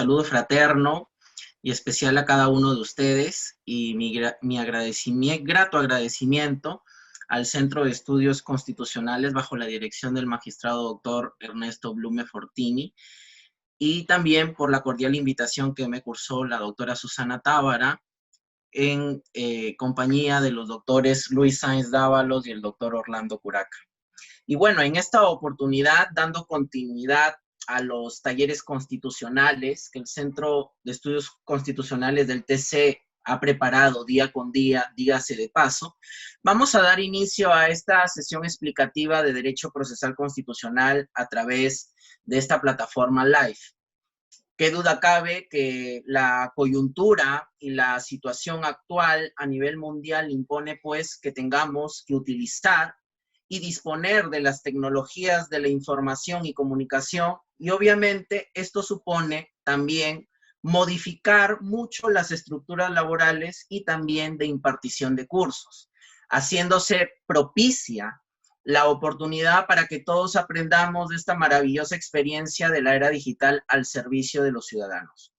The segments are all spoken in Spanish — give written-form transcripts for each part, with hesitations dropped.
saludo fraterno y especial a cada uno de ustedes y mi grato agradecimiento al Centro de Estudios Constitucionales bajo la dirección del magistrado doctor Ernesto Blume Fortini, y también por la cordial invitación que me cursó la doctora Susana Tábara en compañía de los doctores Luis Sáenz Dávalos y el doctor Orlando Curaca. Y bueno, en esta oportunidad, dando continuidad a los talleres constitucionales que el Centro de Estudios Constitucionales del TC ha preparado día con día, dígase de paso, vamos a dar inicio a esta sesión explicativa de Derecho Procesal Constitucional a través de esta plataforma live. Qué duda cabe que la coyuntura y la situación actual a nivel mundial impone pues que tengamos que utilizar y disponer de las tecnologías de la información y comunicación, y obviamente esto supone también modificar mucho las estructuras laborales y también de impartición de cursos, haciéndose propicia la oportunidad para que todos aprendamos de esta maravillosa experiencia de la era digital al servicio de los ciudadanos.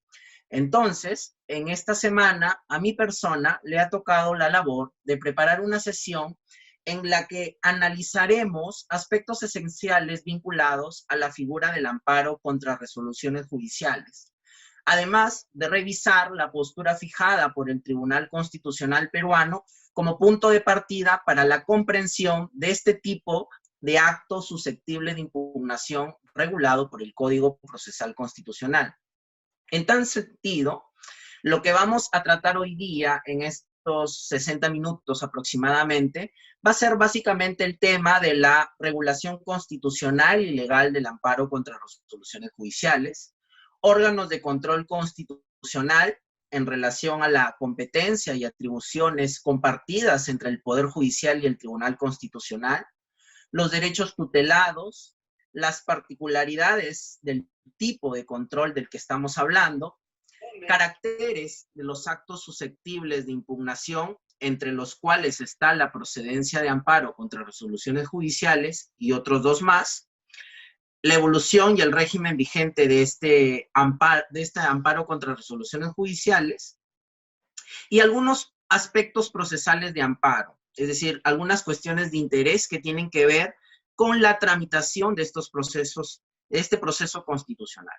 Entonces, en esta semana, a mi persona le ha tocado la labor de preparar una sesión en la que analizaremos aspectos esenciales vinculados a la figura del amparo contra resoluciones judiciales, además de revisar la postura fijada por el Tribunal Constitucional peruano como punto de partida para la comprensión de este tipo de acto susceptible de impugnación regulado por el Código Procesal Constitucional. En tal sentido, lo que vamos a tratar hoy día en estos 60 minutos aproximadamente va a ser básicamente el tema de la regulación constitucional y legal del amparo contra resoluciones judiciales, órganos de control constitucional en relación a la competencia y atribuciones compartidas entre el Poder Judicial y el Tribunal Constitucional, los derechos tutelados, las particularidades del tipo de control del que estamos hablando, caracteres de los actos susceptibles de impugnación, entre los cuales está la procedencia de amparo contra resoluciones judiciales y otros dos más, la evolución y el régimen vigente de este amparo contra resoluciones judiciales y algunos aspectos procesales de amparo, es decir, algunas cuestiones de interés que tienen que ver con la tramitación de estos procesos, de este proceso constitucional.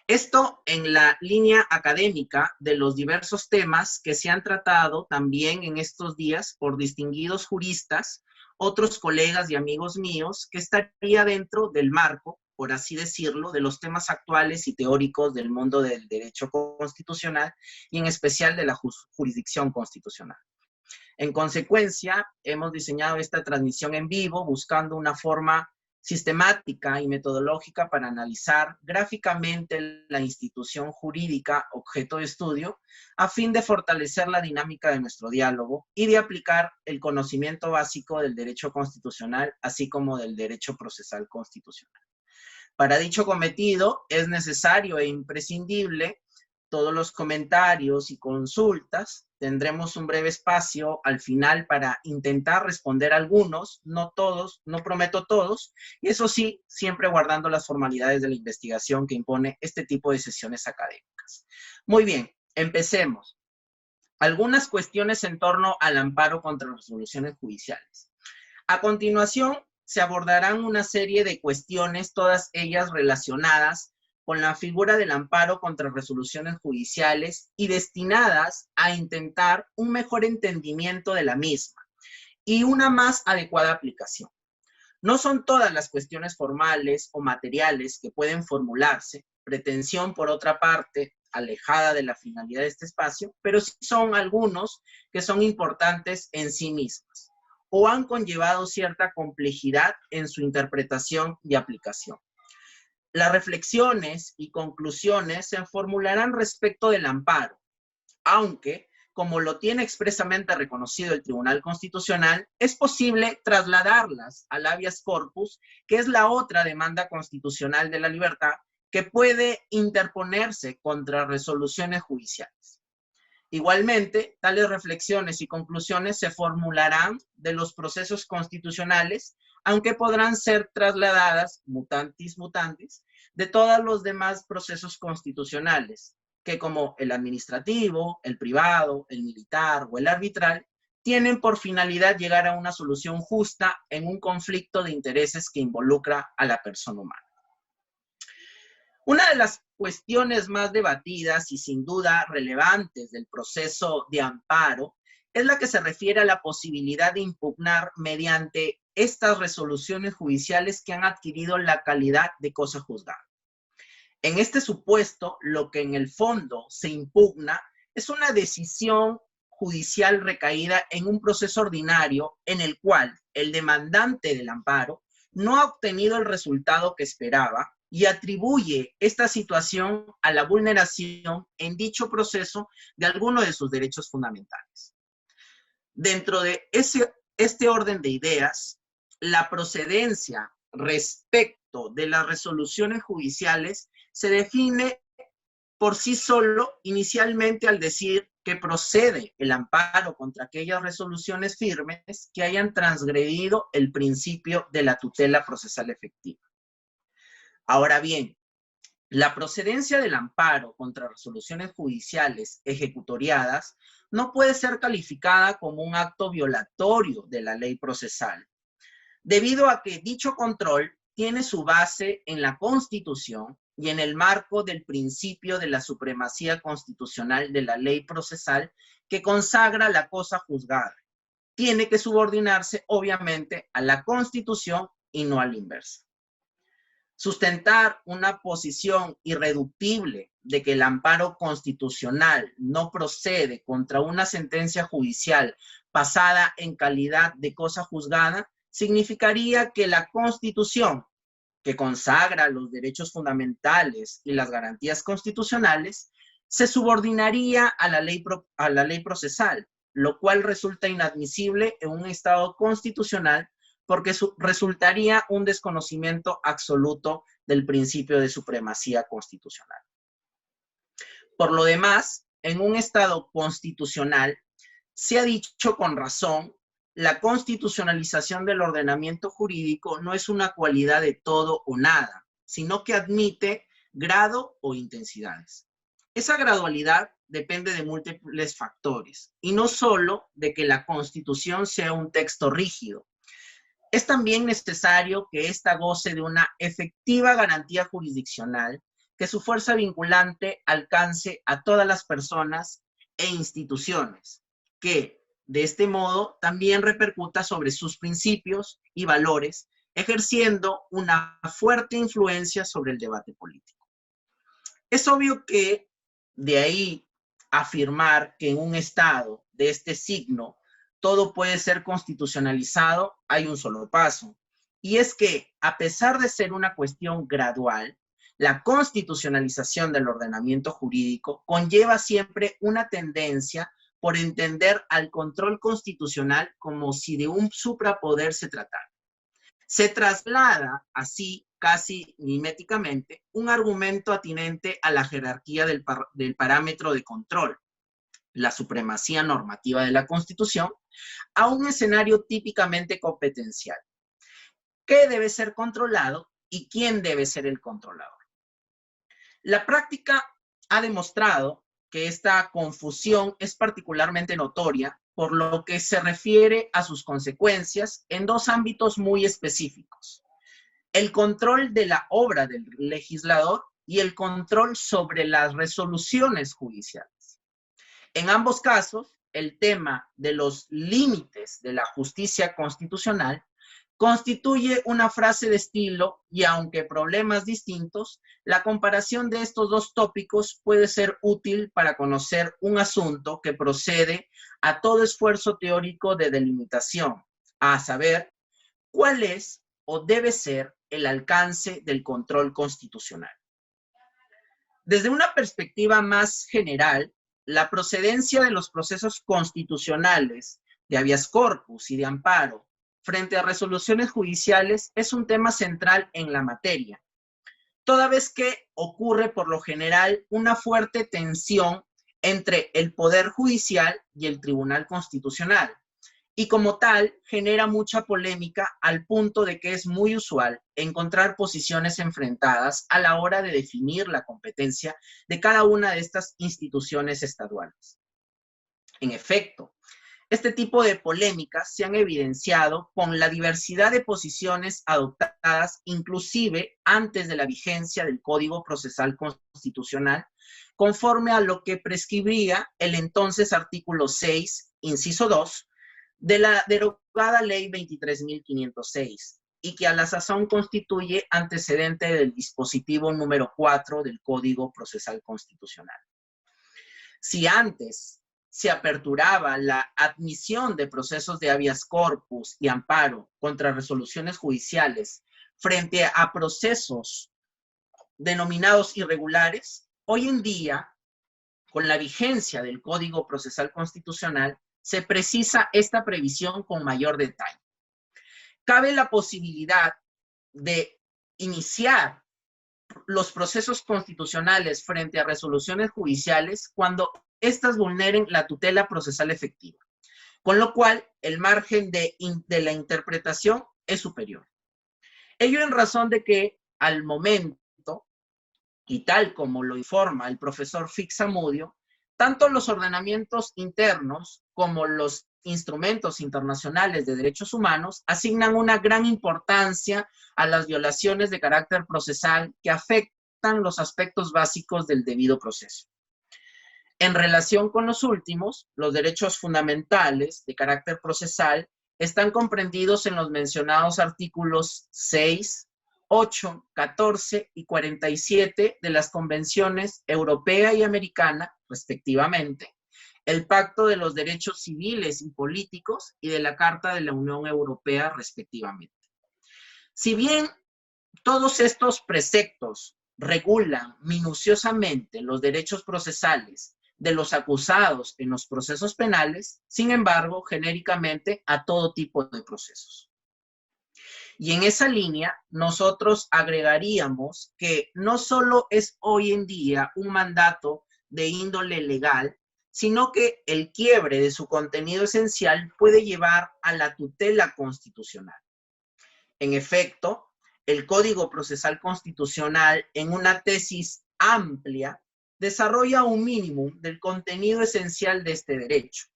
Esto en la línea académica de los diversos temas que se han tratado también en estos días por distinguidos juristas, otros colegas y amigos míos, que estaría dentro del marco, por así decirlo, de los temas actuales y teóricos del mundo del derecho constitucional y en especial de la jurisdicción constitucional. En consecuencia, hemos diseñado esta transmisión en vivo buscando una forma sistemática y metodológica para analizar gráficamente la institución jurídica objeto de estudio a fin de fortalecer la dinámica de nuestro diálogo y de aplicar el conocimiento básico del derecho constitucional así como del derecho procesal constitucional. Para dicho cometido es necesario e imprescindible todos los comentarios y consultas. Tendremos un breve espacio al final para intentar responder algunos, no todos, no prometo todos, y eso sí, siempre guardando las formalidades de la investigación que impone este tipo de sesiones académicas. Muy bien, empecemos. Algunas cuestiones en torno al amparo contra resoluciones judiciales. A continuación, se abordarán una serie de cuestiones, todas ellas relacionadas con la figura del amparo contra resoluciones judiciales y destinadas a intentar un mejor entendimiento de la misma y una más adecuada aplicación. No son todas las cuestiones formales o materiales que pueden formularse, pretensión por otra parte, alejada de la finalidad de este espacio, pero sí son algunos que son importantes en sí mismas o han conllevado cierta complejidad en su interpretación y aplicación. Las reflexiones y conclusiones se formularán respecto del amparo, aunque, como lo tiene expresamente reconocido el Tribunal Constitucional, es posible trasladarlas al habeas corpus, que es la otra demanda constitucional de la libertad que puede interponerse contra resoluciones judiciales. Igualmente, tales reflexiones y conclusiones se formularán de los procesos constitucionales, aunque podrán ser trasladadas, mutantis mutandis, de todos los demás procesos constitucionales, que como el administrativo, el privado, el militar o el arbitral, tienen por finalidad llegar a una solución justa en un conflicto de intereses que involucra a la persona humana. Una de las cuestiones más debatidas y sin duda relevantes del proceso de amparo es la que se refiere a la posibilidad de impugnar mediante estas resoluciones judiciales que han adquirido la calidad de cosa juzgada. En este supuesto, lo que en el fondo se impugna es una decisión judicial recaída en un proceso ordinario en el cual el demandante del amparo no ha obtenido el resultado que esperaba y atribuye esta situación a la vulneración en dicho proceso de alguno de sus derechos fundamentales. Dentro de este orden de ideas, la procedencia respecto de las resoluciones judiciales se define por sí solo inicialmente al decir que procede el amparo contra aquellas resoluciones firmes que hayan transgredido el principio de la tutela procesal efectiva. Ahora bien, la procedencia del amparo contra resoluciones judiciales ejecutoriadas no puede ser calificada como un acto violatorio de la ley procesal, debido a que dicho control tiene su base en la Constitución y en el marco del principio de la supremacía constitucional de la ley procesal que consagra la cosa juzgada. Tiene que subordinarse, obviamente, a la Constitución y no a la inversa. Sustentar una posición irreductible de que el amparo constitucional no procede contra una sentencia judicial pasada en calidad de cosa juzgada significaría que la Constitución, que consagra los derechos fundamentales y las garantías constitucionales, se subordinaría a la ley procesal, lo cual resulta inadmisible en un Estado constitucional porque resultaría un desconocimiento absoluto del principio de supremacía constitucional. Por lo demás, en un Estado constitucional, se ha dicho con razón, la constitucionalización del ordenamiento jurídico no es una cualidad de todo o nada, sino que admite grado o intensidades. Esa gradualidad depende de múltiples factores, y no solo de que la Constitución sea un texto rígido. Es también necesario que ésta goce de una efectiva garantía jurisdiccional, que su fuerza vinculante alcance a todas las personas e instituciones, que de este modo también repercuta sobre sus principios y valores, ejerciendo una fuerte influencia sobre el debate político. Es obvio que de ahí afirmar que en un Estado de este signo todo puede ser constitucionalizado, hay un solo paso. Y es que, a pesar de ser una cuestión gradual, la constitucionalización del ordenamiento jurídico conlleva siempre una tendencia por entender al control constitucional como si de un suprapoder se tratara. Se traslada así, casi miméticamente, un argumento atinente a la jerarquía del parámetro de control, la supremacía normativa de la Constitución, a un escenario típicamente competencial. ¿Qué debe ser controlado y quién debe ser el controlador? La práctica ha demostrado que esta confusión es particularmente notoria por lo que se refiere a sus consecuencias en dos ámbitos muy específicos: el control de la obra del legislador y el control sobre las resoluciones judiciales. En ambos casos, el tema de los límites de la justicia constitucional constituye una frase de estilo y, aunque problemas distintos, la comparación de estos dos tópicos puede ser útil para conocer un asunto que procede a todo esfuerzo teórico de delimitación, a saber, cuál es o debe ser el alcance del control constitucional. Desde una perspectiva más general, la procedencia de los procesos constitucionales de habeas corpus y de amparo frente a resoluciones judiciales es un tema central en la materia, toda vez que ocurre por lo general una fuerte tensión entre el Poder Judicial y el Tribunal Constitucional, y como tal genera mucha polémica al punto de que es muy usual encontrar posiciones enfrentadas a la hora de definir la competencia de cada una de estas instituciones estaduales. En efecto, este tipo de polémicas se han evidenciado con la diversidad de posiciones adoptadas inclusive antes de la vigencia del Código Procesal Constitucional, conforme a lo que prescribía el entonces artículo 6, inciso 2, de la derogada Ley 23.506, y que a la sazón constituye antecedente del dispositivo número 4 del Código Procesal Constitucional. Si antes se aperturaba la admisión de procesos de habeas corpus y amparo contra resoluciones judiciales frente a procesos denominados irregulares, hoy en día, con la vigencia del Código Procesal Constitucional, se precisa esta previsión con mayor detalle. Cabe la posibilidad de iniciar los procesos constitucionales frente a resoluciones judiciales cuando éstas vulneren la tutela procesal efectiva, con lo cual el margen de la interpretación es superior. Ello en razón de que al momento, y tal como lo informa el profesor Fix-Zamudio, tanto los ordenamientos internos como los instrumentos internacionales de derechos humanos asignan una gran importancia a las violaciones de carácter procesal que afectan los aspectos básicos del debido proceso. En relación con los últimos, los derechos fundamentales de carácter procesal están comprendidos en los mencionados artículos 6, 8, 14 y 47 de las convenciones europea y americana, respectivamente, el Pacto de los Derechos Civiles y Políticos y de la Carta de la Unión Europea, respectivamente. Si bien todos estos preceptos regulan minuciosamente los derechos procesales de los acusados en los procesos penales, sin embargo, genéricamente a todo tipo de procesos. Y en esa línea, nosotros agregaríamos que no solo es hoy en día un mandato de índole legal, sino que el quiebre de su contenido esencial puede llevar a la tutela constitucional. En efecto, el Código Procesal Constitucional, en una tesis amplia, desarrolla un mínimo del contenido esencial de este derecho.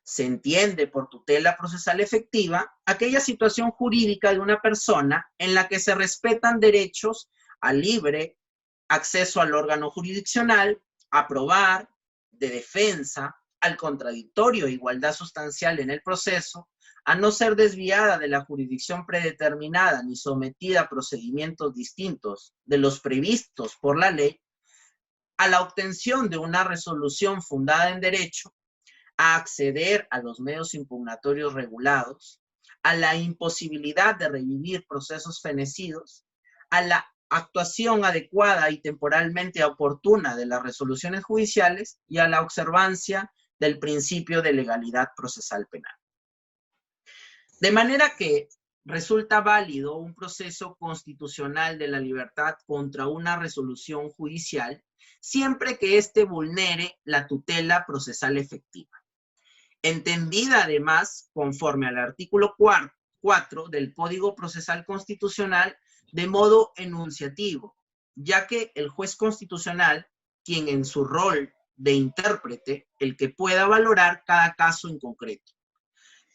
Se entiende por tutela procesal efectiva aquella situación jurídica de una persona en la que se respetan derechos al libre acceso al órgano jurisdiccional, a probar, de defensa, al contradictorio e igualdad sustancial en el proceso, a no ser desviada de la jurisdicción predeterminada ni sometida a procedimientos distintos de los previstos por la ley, a la obtención de una resolución fundada en derecho, a acceder a los medios impugnatorios regulados, a la imposibilidad de revivir procesos fenecidos, a la actuación adecuada y temporalmente oportuna de las resoluciones judiciales y a la observancia del principio de legalidad procesal penal. De manera que resulta válido un proceso constitucional de la libertad contra una resolución judicial siempre que éste vulnere la tutela procesal efectiva, entendida además conforme al artículo 4 del Código Procesal Constitucional de modo enunciativo, ya que el juez constitucional, quien en su rol de intérprete, el que pueda valorar cada caso en concreto,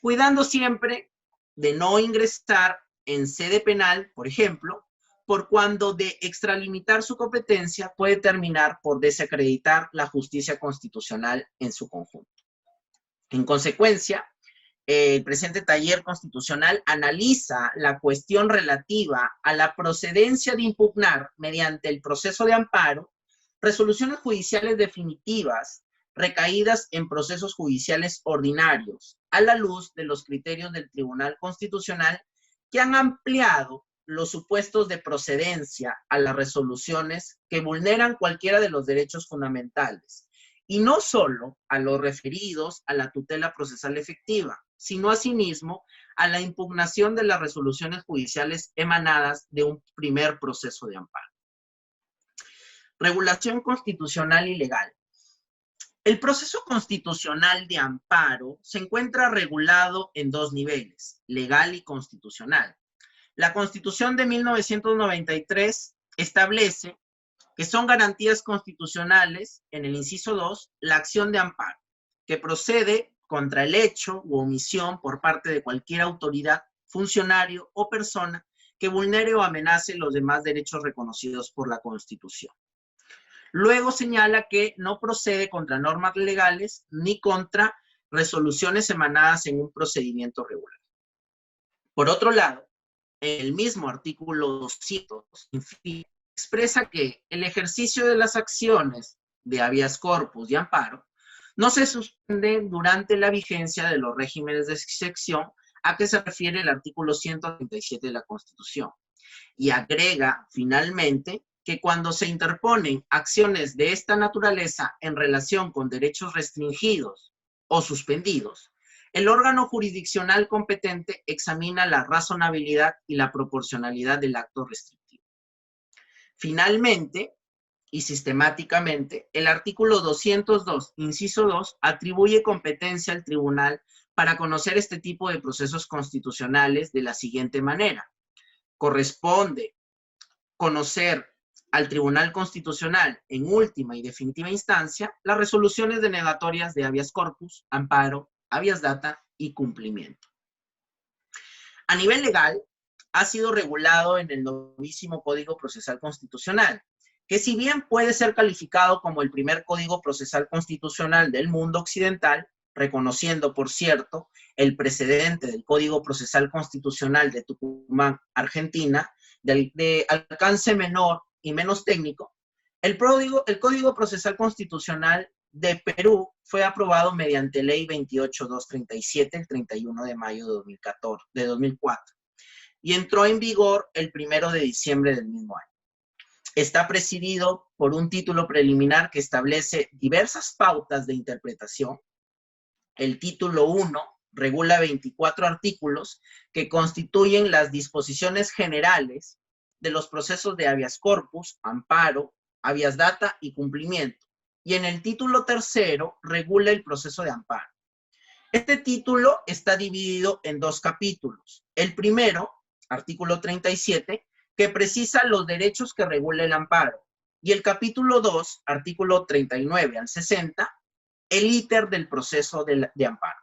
cuidando siempre de no ingresar en sede penal, por ejemplo, por cuando de extralimitar su competencia puede terminar por desacreditar la justicia constitucional en su conjunto. En consecuencia, el presente taller constitucional analiza la cuestión relativa a la procedencia de impugnar mediante el proceso de amparo resoluciones judiciales definitivas recaídas en procesos judiciales ordinarios, a la luz de los criterios del Tribunal Constitucional que han ampliado los supuestos de procedencia a las resoluciones que vulneran cualquiera de los derechos fundamentales, y no solo a los referidos a la tutela procesal efectiva, sino asimismo a la impugnación de las resoluciones judiciales emanadas de un primer proceso de amparo. Regulación constitucional y legal. El proceso constitucional de amparo se encuentra regulado en dos niveles, legal y constitucional. La Constitución de 1993 establece que son garantías constitucionales, en el inciso 2, la acción de amparo, que procede contra el hecho u omisión por parte de cualquier autoridad, funcionario o persona que vulnere o amenace los demás derechos reconocidos por la Constitución. Luego señala que no procede contra normas legales ni contra resoluciones emanadas en un procedimiento regular. Por otro lado, el mismo artículo 200 expresa que el ejercicio de las acciones de habeas corpus y amparo no se suspende durante la vigencia de los regímenes de excepción a que se refiere el artículo 137 de la Constitución. Y agrega, finalmente, que cuando se interponen acciones de esta naturaleza en relación con derechos restringidos o suspendidos, el órgano jurisdiccional competente examina la razonabilidad y la proporcionalidad del acto restrictivo. Finalmente, y sistemáticamente, el artículo 202, inciso 2, atribuye competencia al tribunal para conocer este tipo de procesos constitucionales de la siguiente manera. Corresponde conocer al Tribunal Constitucional en última y definitiva instancia las resoluciones denegatorias de habeas corpus, amparo, habeas data y cumplimiento. A nivel legal, ha sido regulado en el novísimo Código Procesal Constitucional, que si bien puede ser calificado como el primer Código Procesal Constitucional del mundo occidental, reconociendo, por cierto, el precedente del Código Procesal Constitucional de Tucumán, Argentina, de alcance menor y menos técnico, el Código Procesal Constitucional de Perú fue aprobado mediante Ley 28237 el 31 de mayo de 2004 y entró en vigor el 1 de diciembre del mismo año. Está presidido por un título preliminar que establece diversas pautas de interpretación. El título 1 regula 24 artículos que constituyen las disposiciones generales de los procesos de habeas corpus, amparo, habeas data y cumplimiento. Y en el título 3 regula el proceso de amparo. Este título está dividido en dos capítulos. El primero, artículo 37, que precisa los derechos que regula el amparo. Y el capítulo 2, artículo 39 al 60, el íter del proceso de amparo.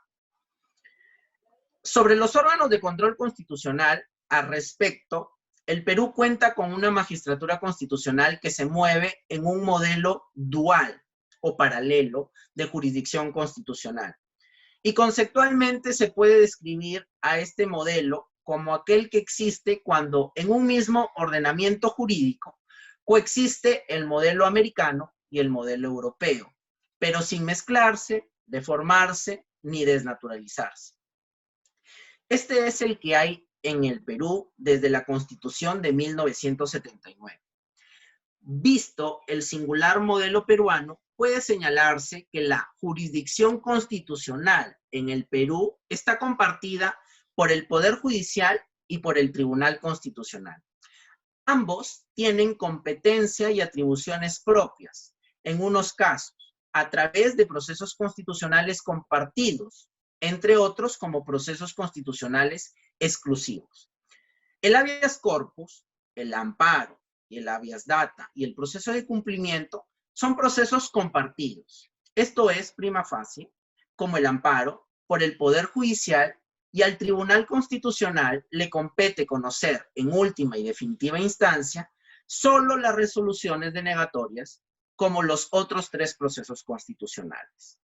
Sobre los órganos de control constitucional, al respecto, el Perú cuenta con una magistratura constitucional que se mueve en un modelo dual o paralelo de jurisdicción constitucional. Y conceptualmente se puede describir a este modelo como aquel que existe cuando en un mismo ordenamiento jurídico coexiste el modelo americano y el modelo europeo, pero sin mezclarse, deformarse ni desnaturalizarse. Este es el que hay en el Perú desde la Constitución de 1979. Visto el singular modelo peruano, puede señalarse que la jurisdicción constitucional en el Perú está compartida por el Poder Judicial y por el Tribunal Constitucional. Ambos tienen competencia y atribuciones propias, en unos casos, a través de procesos constitucionales compartidos, entre otros como procesos constitucionales exclusivos. El habeas corpus, el amparo y el habeas data y el proceso de cumplimiento son procesos compartidos. Esto es, prima facie, como el amparo, por el Poder Judicial y al Tribunal Constitucional le compete conocer en última y definitiva instancia solo las resoluciones denegatorias como los otros tres procesos constitucionales.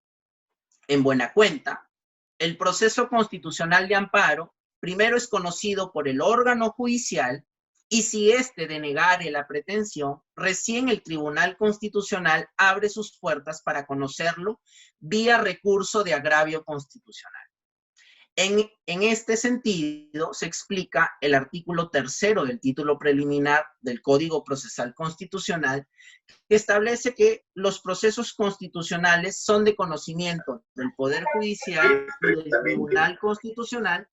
En buena cuenta, el proceso constitucional de amparo primero es conocido por el órgano judicial y si éste denegare la pretensión, recién el Tribunal Constitucional abre sus puertas para conocerlo vía recurso de agravio constitucional. En este sentido, se explica el artículo 3 del título preliminar del Código Procesal Constitucional, que establece que los procesos constitucionales son de conocimiento del Poder Judicial y del Tribunal Constitucional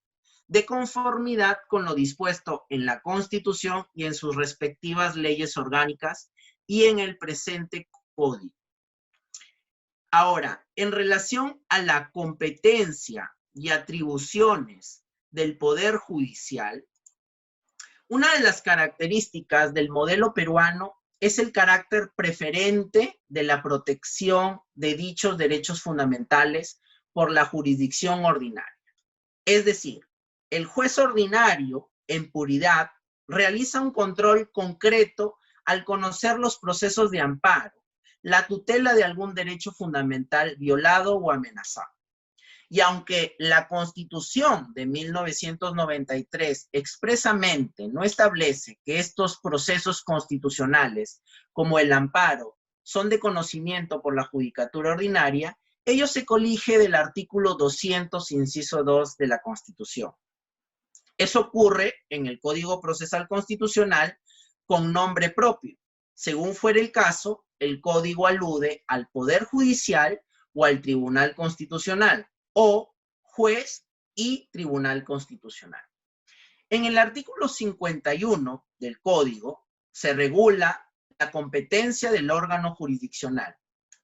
de conformidad con lo dispuesto en la Constitución y en sus respectivas leyes orgánicas y en el presente Código. Ahora, en relación a la competencia y atribuciones del Poder Judicial, una de las características del modelo peruano es el carácter preferente de la protección de dichos derechos fundamentales por la jurisdicción ordinaria. Es decir, el juez ordinario, en puridad, realiza un control concreto al conocer los procesos de amparo, la tutela de algún derecho fundamental violado o amenazado. Y aunque la Constitución de 1993 expresamente no establece que estos procesos constitucionales, como el amparo, son de conocimiento por la judicatura ordinaria, ello se colige del artículo 200, inciso 2 de la Constitución. Eso ocurre en el Código Procesal Constitucional con nombre propio. Según fuera el caso, el código alude al Poder Judicial o al Tribunal Constitucional, o juez y Tribunal Constitucional. En el artículo 51 del Código se regula la competencia del órgano jurisdiccional.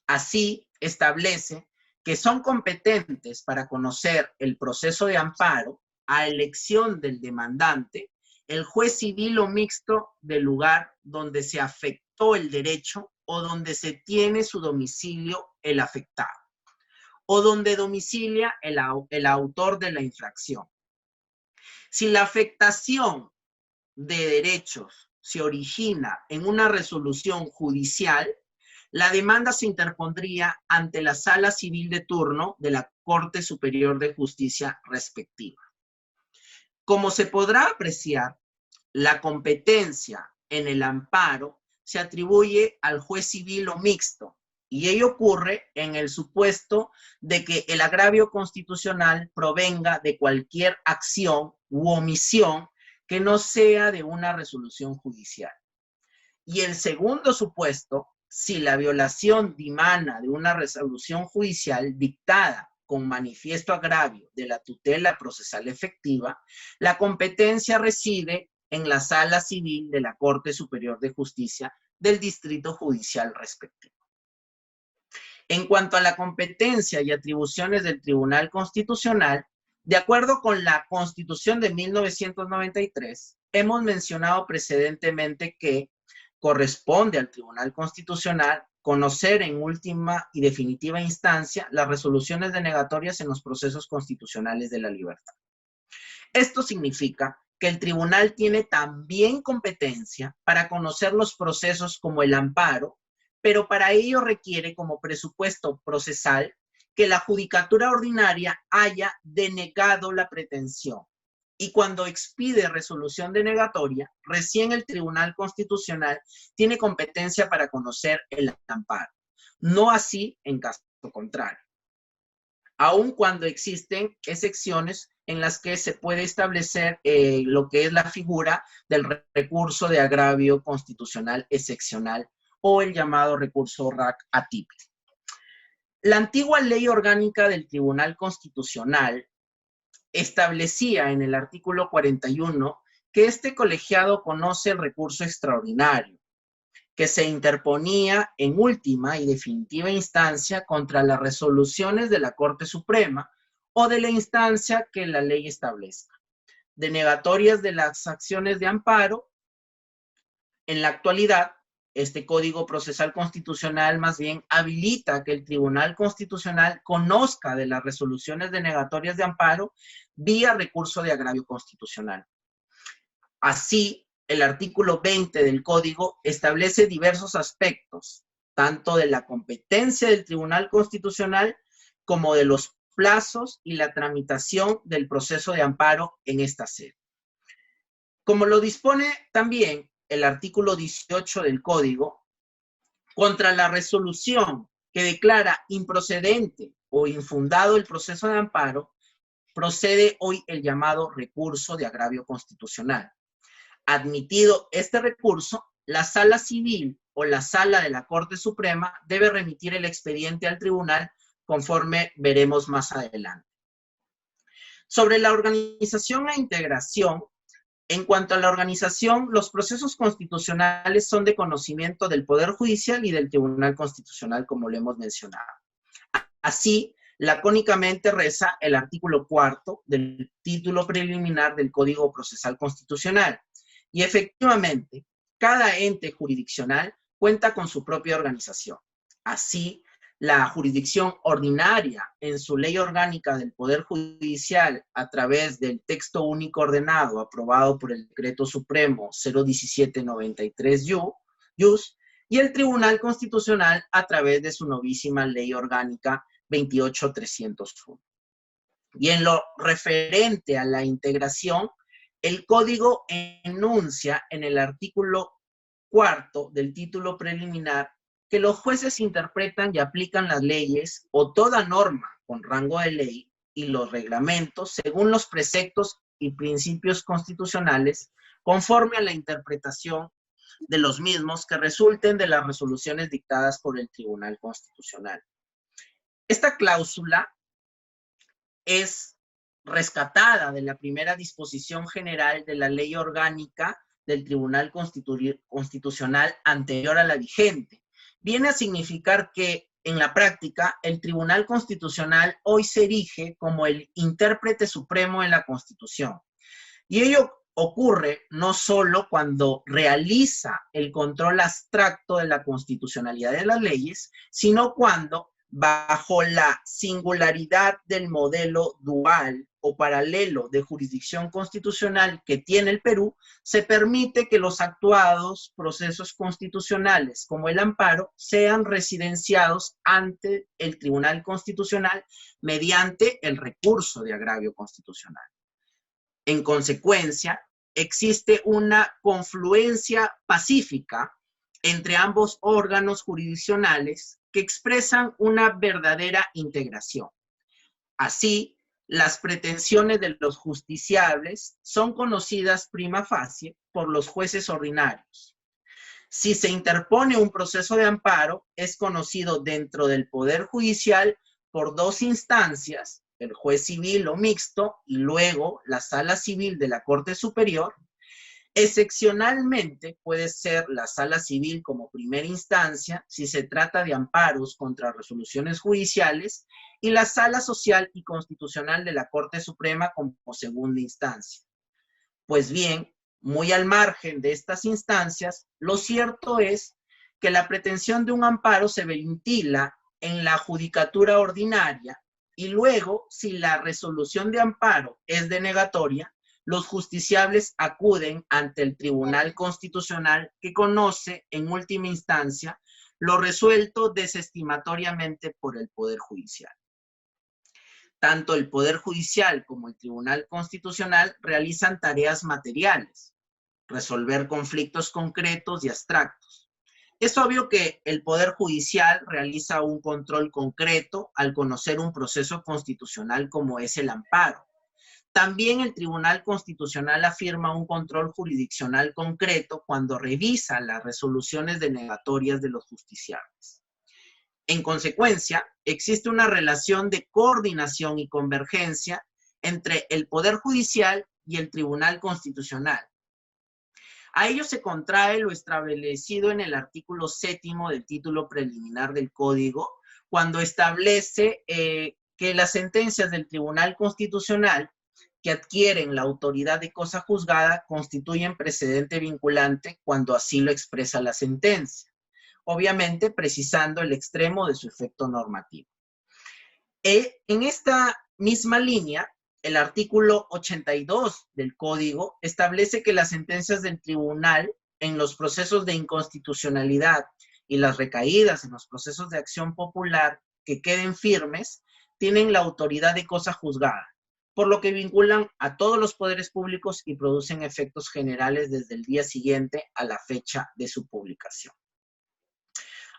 Así, establece que son competentes para conocer el proceso de amparo a elección del demandante, el juez civil o mixto del lugar donde se afectó el derecho o donde se tiene su domicilio el afectado, o donde domicilia el autor de la infracción. Si la afectación de derechos se origina en una resolución judicial, la demanda se interpondría ante la Sala Civil de turno de la Corte Superior de Justicia respectiva. Como se podrá apreciar, la competencia en el amparo se atribuye al juez civil o mixto, y ello ocurre en el supuesto de que el agravio constitucional provenga de cualquier acción u omisión que no sea de una resolución judicial. Y el segundo supuesto, si la violación dimana de una resolución judicial dictada con manifiesto agravio de la tutela procesal efectiva, la competencia reside en la Sala Civil de la Corte Superior de Justicia del Distrito Judicial respectivo. En cuanto a la competencia y atribuciones del Tribunal Constitucional, de acuerdo con la Constitución de 1993, hemos mencionado precedentemente que corresponde al Tribunal Constitucional conocer en última y definitiva instancia las resoluciones denegatorias en los procesos constitucionales de la libertad. Esto significa que el tribunal tiene también competencia para conocer los procesos como el amparo, pero para ello requiere como presupuesto procesal que la judicatura ordinaria haya denegado la pretensión. Y cuando expide resolución denegatoria, recién el Tribunal Constitucional tiene competencia para conocer el amparo. No así en caso contrario. Aun cuando existen excepciones en las que se puede establecer lo que es la figura del recurso de agravio constitucional excepcional o el llamado recurso RAC atípico. La antigua Ley Orgánica del Tribunal Constitucional establecía en el artículo 41 que este colegiado conoce el recurso extraordinario, que se interponía en última y definitiva instancia contra las resoluciones de la Corte Suprema o de la instancia que la ley establezca, denegatorias de las acciones de amparo. En la actualidad, este Código Procesal Constitucional más bien habilita que el Tribunal Constitucional conozca de las resoluciones denegatorias de amparo vía recurso de agravio constitucional. Así, el artículo 20 del Código establece diversos aspectos, tanto de la competencia del Tribunal Constitucional como de los plazos y la tramitación del proceso de amparo en esta sede. Como lo dispone también el artículo 18 del Código, contra la resolución que declara improcedente o infundado el proceso de amparo, procede hoy el llamado recurso de agravio constitucional. Admitido este recurso, la Sala Civil o la Sala de la Corte Suprema debe remitir el expediente al tribunal conforme veremos más adelante. Sobre la organización e integración, en cuanto a la organización, los procesos constitucionales son de conocimiento del Poder Judicial y del Tribunal Constitucional, como lo hemos mencionado. Así, lacónicamente reza el artículo 4 del título preliminar del Código Procesal Constitucional. Y efectivamente, cada ente jurisdiccional cuenta con su propia organización. Así, la jurisdicción ordinaria en su ley orgánica del Poder Judicial a través del texto único ordenado aprobado por el Decreto Supremo 01793-YUS y el Tribunal Constitucional a través de su novísima ley orgánica 28301. Y en lo referente a la integración, el Código enuncia en el artículo 4 del título preliminar que los jueces interpretan y aplican las leyes o toda norma con rango de ley y los reglamentos según los preceptos y principios constitucionales conforme a la interpretación de los mismos que resulten de las resoluciones dictadas por el Tribunal Constitucional. Esta cláusula es rescatada de la primera disposición general de la ley orgánica del Tribunal Constitucional anterior a la vigente. Viene a significar que, en la práctica, el Tribunal Constitucional hoy se erige como el intérprete supremo de la Constitución. Y ello ocurre no solo cuando realiza el control abstracto de la constitucionalidad de las leyes, sino cuando, bajo la singularidad del modelo dual o paralelo de jurisdicción constitucional que tiene el Perú, se permite que los actuados procesos constitucionales, como el amparo, sean residenciados ante el Tribunal Constitucional mediante el recurso de agravio constitucional. En consecuencia, existe una confluencia pacífica entre ambos órganos jurisdiccionales que expresan una verdadera integración. Así, las pretensiones de los justiciables son conocidas prima facie por los jueces ordinarios. Si se interpone un proceso de amparo, es conocido dentro del Poder Judicial por dos instancias, el juez civil o mixto y luego la sala civil de la Corte Superior. Excepcionalmente puede ser la sala civil como primera instancia si se trata de amparos contra resoluciones judiciales y la sala social y constitucional de la Corte Suprema como segunda instancia. Pues bien, muy al margen de estas instancias, lo cierto es que la pretensión de un amparo se ventila en la judicatura ordinaria y luego, si la resolución de amparo es denegatoria, los justiciables acuden ante el Tribunal Constitucional que conoce, en última instancia, lo resuelto desestimatoriamente por el Poder Judicial. Tanto el Poder Judicial como el Tribunal Constitucional realizan tareas materiales, resolver conflictos concretos y abstractos. Es obvio que el Poder Judicial realiza un control concreto al conocer un proceso constitucional como es el amparo. También el Tribunal Constitucional afirma un control jurisdiccional concreto cuando revisa las resoluciones denegatorias de los justiciables. En consecuencia, existe una relación de coordinación y convergencia entre el Poder Judicial y el Tribunal Constitucional. A ello se contrae lo establecido en el artículo 7º del título preliminar del Código, cuando establece que las sentencias del Tribunal Constitucional que adquieren la autoridad de cosa juzgada constituyen precedente vinculante cuando así lo expresa la sentencia, obviamente precisando el extremo de su efecto normativo. En esta misma línea, el artículo 82 del Código establece que las sentencias del tribunal en los procesos de inconstitucionalidad y las recaídas en los procesos de acción popular que queden firmes tienen la autoridad de cosa juzgada, por lo que vinculan a todos los poderes públicos y producen efectos generales desde el día siguiente a la fecha de su publicación.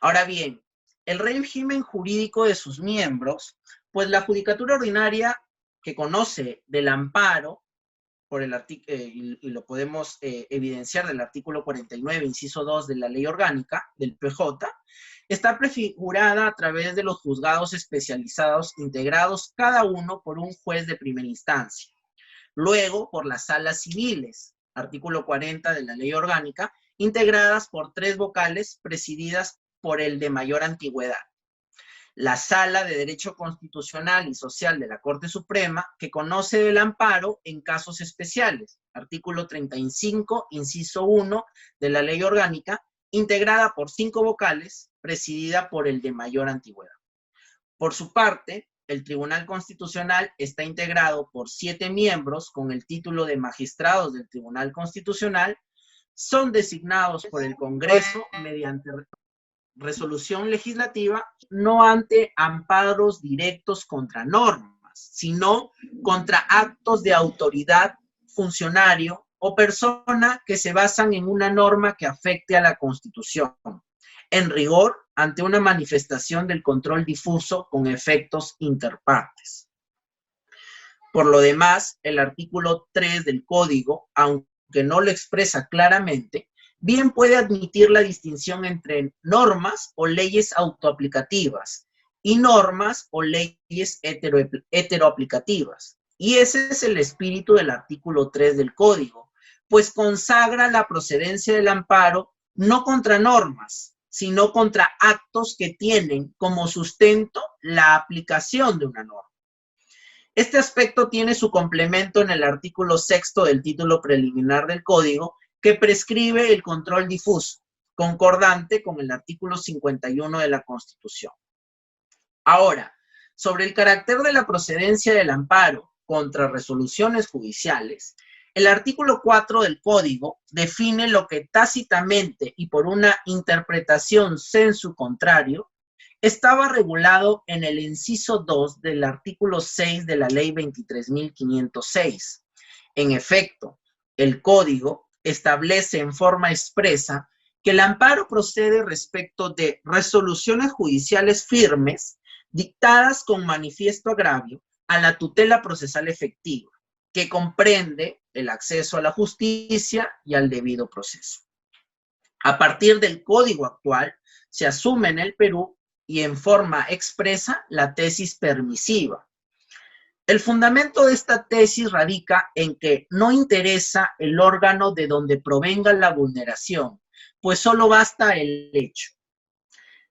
Ahora bien, el régimen jurídico de sus miembros, pues la judicatura ordinaria que conoce del amparo, por el y lo podemos evidenciar del artículo 49, inciso 2 de la ley orgánica del PJ, está prefigurada a través de los juzgados especializados integrados cada uno por un juez de primera instancia. Luego, por las salas civiles, artículo 40 de la ley orgánica, integradas por 3 vocales presididas por el de mayor antigüedad. La Sala de Derecho Constitucional y Social de la Corte Suprema, que conoce del amparo en casos especiales, artículo 35, inciso 1 de la Ley Orgánica, integrada por 5 vocales, presidida por el de mayor antigüedad. Por su parte, el Tribunal Constitucional está integrado por 7 miembros con el título de magistrados del Tribunal Constitucional, son designados por el Congreso mediante resolución legislativa, no ante amparos directos contra normas, sino contra actos de autoridad, funcionario o persona que se basan en una norma que afecte a la Constitución. En rigor, ante una manifestación del control difuso con efectos interpartes. Por lo demás, el artículo 3 del Código, aunque no lo expresa claramente, bien puede admitir la distinción entre normas o leyes autoaplicativas y normas o leyes heteroaplicativas. Y ese es el espíritu del artículo 3 del Código, pues consagra la procedencia del amparo no contra normas, sino contra actos que tienen como sustento la aplicación de una norma. Este aspecto tiene su complemento en el artículo 6 del título preliminar del Código, que prescribe el control difuso, concordante con el artículo 51 de la Constitución. Ahora, sobre el carácter de la procedencia del amparo contra resoluciones judiciales, el artículo 4 del Código define lo que tácitamente y por una interpretación sensu contrario estaba regulado en el inciso 2 del artículo 6 de la Ley 23.506. En efecto, el Código establece en forma expresa que el amparo procede respecto de resoluciones judiciales firmes dictadas con manifiesto agravio a la tutela procesal efectiva, que comprende el acceso a la justicia y al debido proceso. A partir del Código actual, se asume en el Perú y en forma expresa la tesis permisiva. El fundamento de esta tesis radica en que no interesa el órgano de donde provenga la vulneración, pues solo basta el hecho.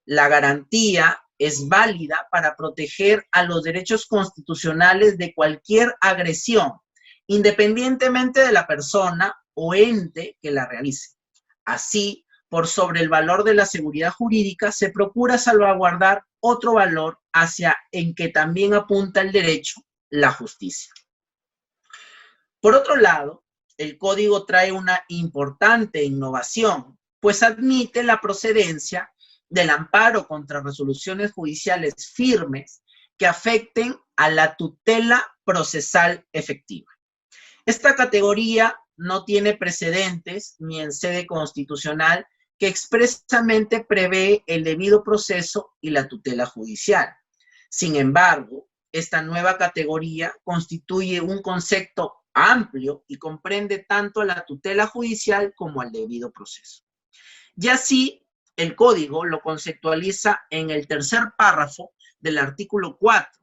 La garantía es válida para proteger a los derechos constitucionales de cualquier agresión, independientemente de la persona o ente que la realice. Así, por sobre el valor de la seguridad jurídica, se procura salvaguardar otro valor hacia en que también apunta el derecho, la justicia. Por otro lado, el Código trae una importante innovación, pues admite la procedencia del amparo contra resoluciones judiciales firmes que afecten a la tutela procesal efectiva. Esta categoría no tiene precedentes ni en sede constitucional que expresamente prevé el debido proceso y la tutela judicial. Sin embargo, esta nueva categoría constituye un concepto amplio y comprende tanto a la tutela judicial como al debido proceso. Y así, el Código lo conceptualiza en el tercer párrafo del artículo 4,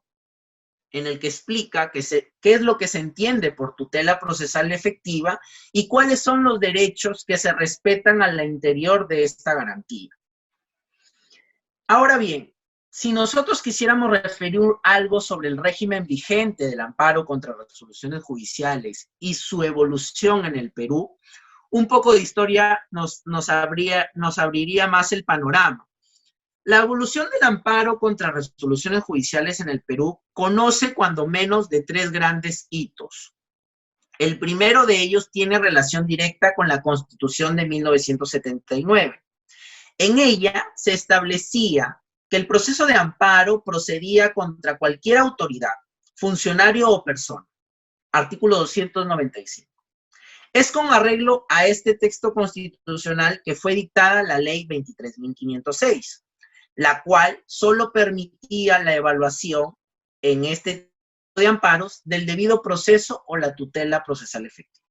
en el que explica qué es lo que se entiende por tutela procesal efectiva y cuáles son los derechos que se respetan al interior de esta garantía. Ahora bien, si nosotros quisiéramos referir algo sobre el régimen vigente del amparo contra resoluciones judiciales y su evolución en el Perú, un poco de historia nos abriría más el panorama. La evolución del amparo contra resoluciones judiciales en el Perú conoce cuando menos de 3 grandes hitos. El primero de ellos tiene relación directa con la Constitución de 1979. En ella se establecía que el proceso de amparo procedía contra cualquier autoridad, funcionario o persona. Artículo 295. Es con arreglo a este texto constitucional que fue dictada la Ley 23.506, la cual solo permitía la evaluación en este tipo de amparos del debido proceso o la tutela procesal efectiva.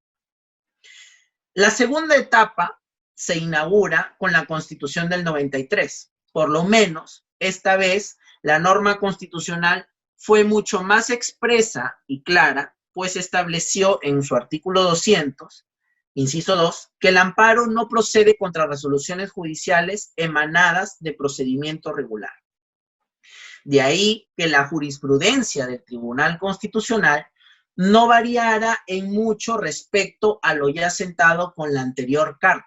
La segunda etapa se inaugura con la Constitución del 93. Por lo menos, esta vez, la norma constitucional fue mucho más expresa y clara, pues estableció en su artículo 200, inciso 2, que el amparo no procede contra resoluciones judiciales emanadas de procedimiento regular. De ahí que la jurisprudencia del Tribunal Constitucional no variara en mucho respecto a lo ya sentado con la anterior Carta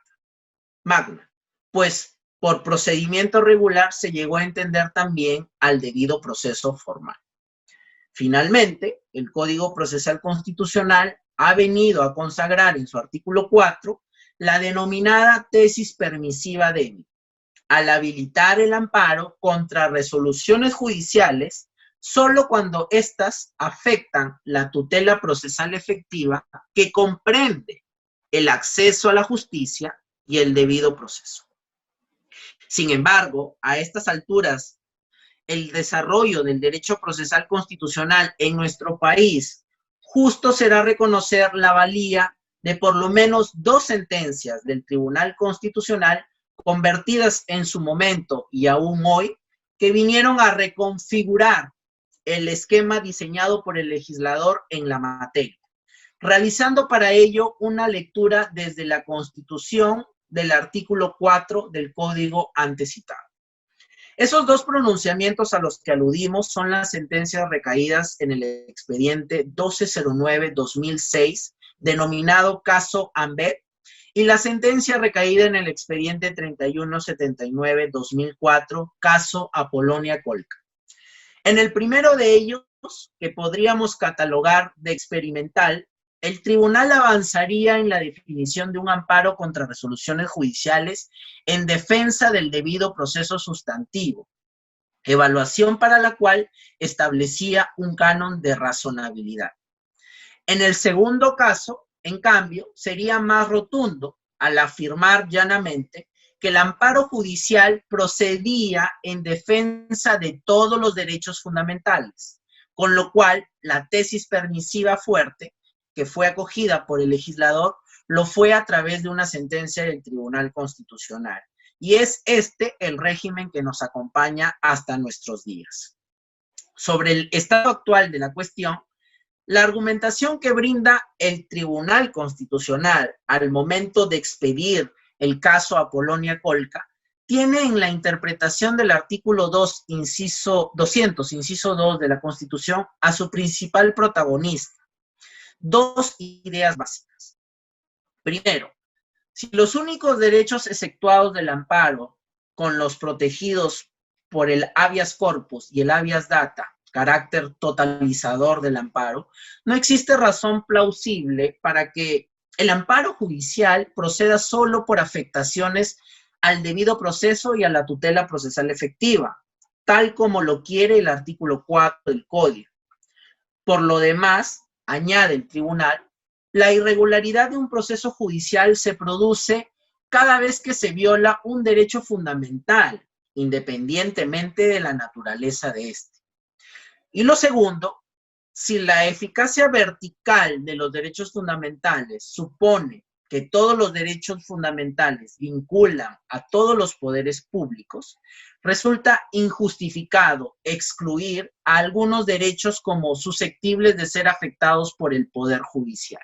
Magna, pues por procedimiento regular se llegó a entender también al debido proceso formal. Finalmente, el Código Procesal Constitucional ha venido a consagrar en su artículo 4 la denominada tesis permisiva débil, al habilitar el amparo contra resoluciones judiciales solo cuando éstas afectan la tutela procesal efectiva que comprende el acceso a la justicia y el debido proceso. Sin embargo, a estas alturas, el desarrollo del derecho procesal constitucional en nuestro país, justo será reconocer la valía de por lo menos 2 sentencias del Tribunal Constitucional convertidas en su momento y aún hoy, que vinieron a reconfigurar el esquema diseñado por el legislador en la materia, realizando para ello una lectura desde la Constitución del artículo 4 del Código antecitado. Esos 2 pronunciamientos a los que aludimos son las sentencias recaídas en el expediente 1209-2006, denominado caso Ambet, y la sentencia recaída en el expediente 3179-2004, caso Apolonia Colca. En el primero de ellos, que podríamos catalogar de experimental, el tribunal avanzaría en la definición de un amparo contra resoluciones judiciales en defensa del debido proceso sustantivo, evaluación para la cual establecía un canon de razonabilidad. En el segundo caso, en cambio, sería más rotundo al afirmar llanamente que el amparo judicial procedía en defensa de todos los derechos fundamentales, con lo cual la tesis permisiva fuerte, que fue acogida por el legislador, lo fue a través de una sentencia del Tribunal Constitucional. Y es este el régimen que nos acompaña hasta nuestros días. Sobre el estado actual de la cuestión, la argumentación que brinda el Tribunal Constitucional al momento de expedir el caso Apolonia Colca tiene en la interpretación del artículo 200, inciso 2 de la Constitución a su principal protagonista. 2 ideas básicas. Primero, si los únicos derechos exceptuados del amparo con los protegidos por el habeas corpus y el habeas data, carácter totalizador del amparo, no existe razón plausible para que el amparo judicial proceda solo por afectaciones al debido proceso y a la tutela procesal efectiva, tal como lo quiere el artículo 4 del Código. Por lo demás, añade el tribunal, la irregularidad de un proceso judicial se produce cada vez que se viola un derecho fundamental, independientemente de la naturaleza de este. Y lo segundo, si la eficacia vertical de los derechos fundamentales supone que todos los derechos fundamentales vinculan a todos los poderes públicos, resulta injustificado excluir a algunos derechos como susceptibles de ser afectados por el Poder Judicial.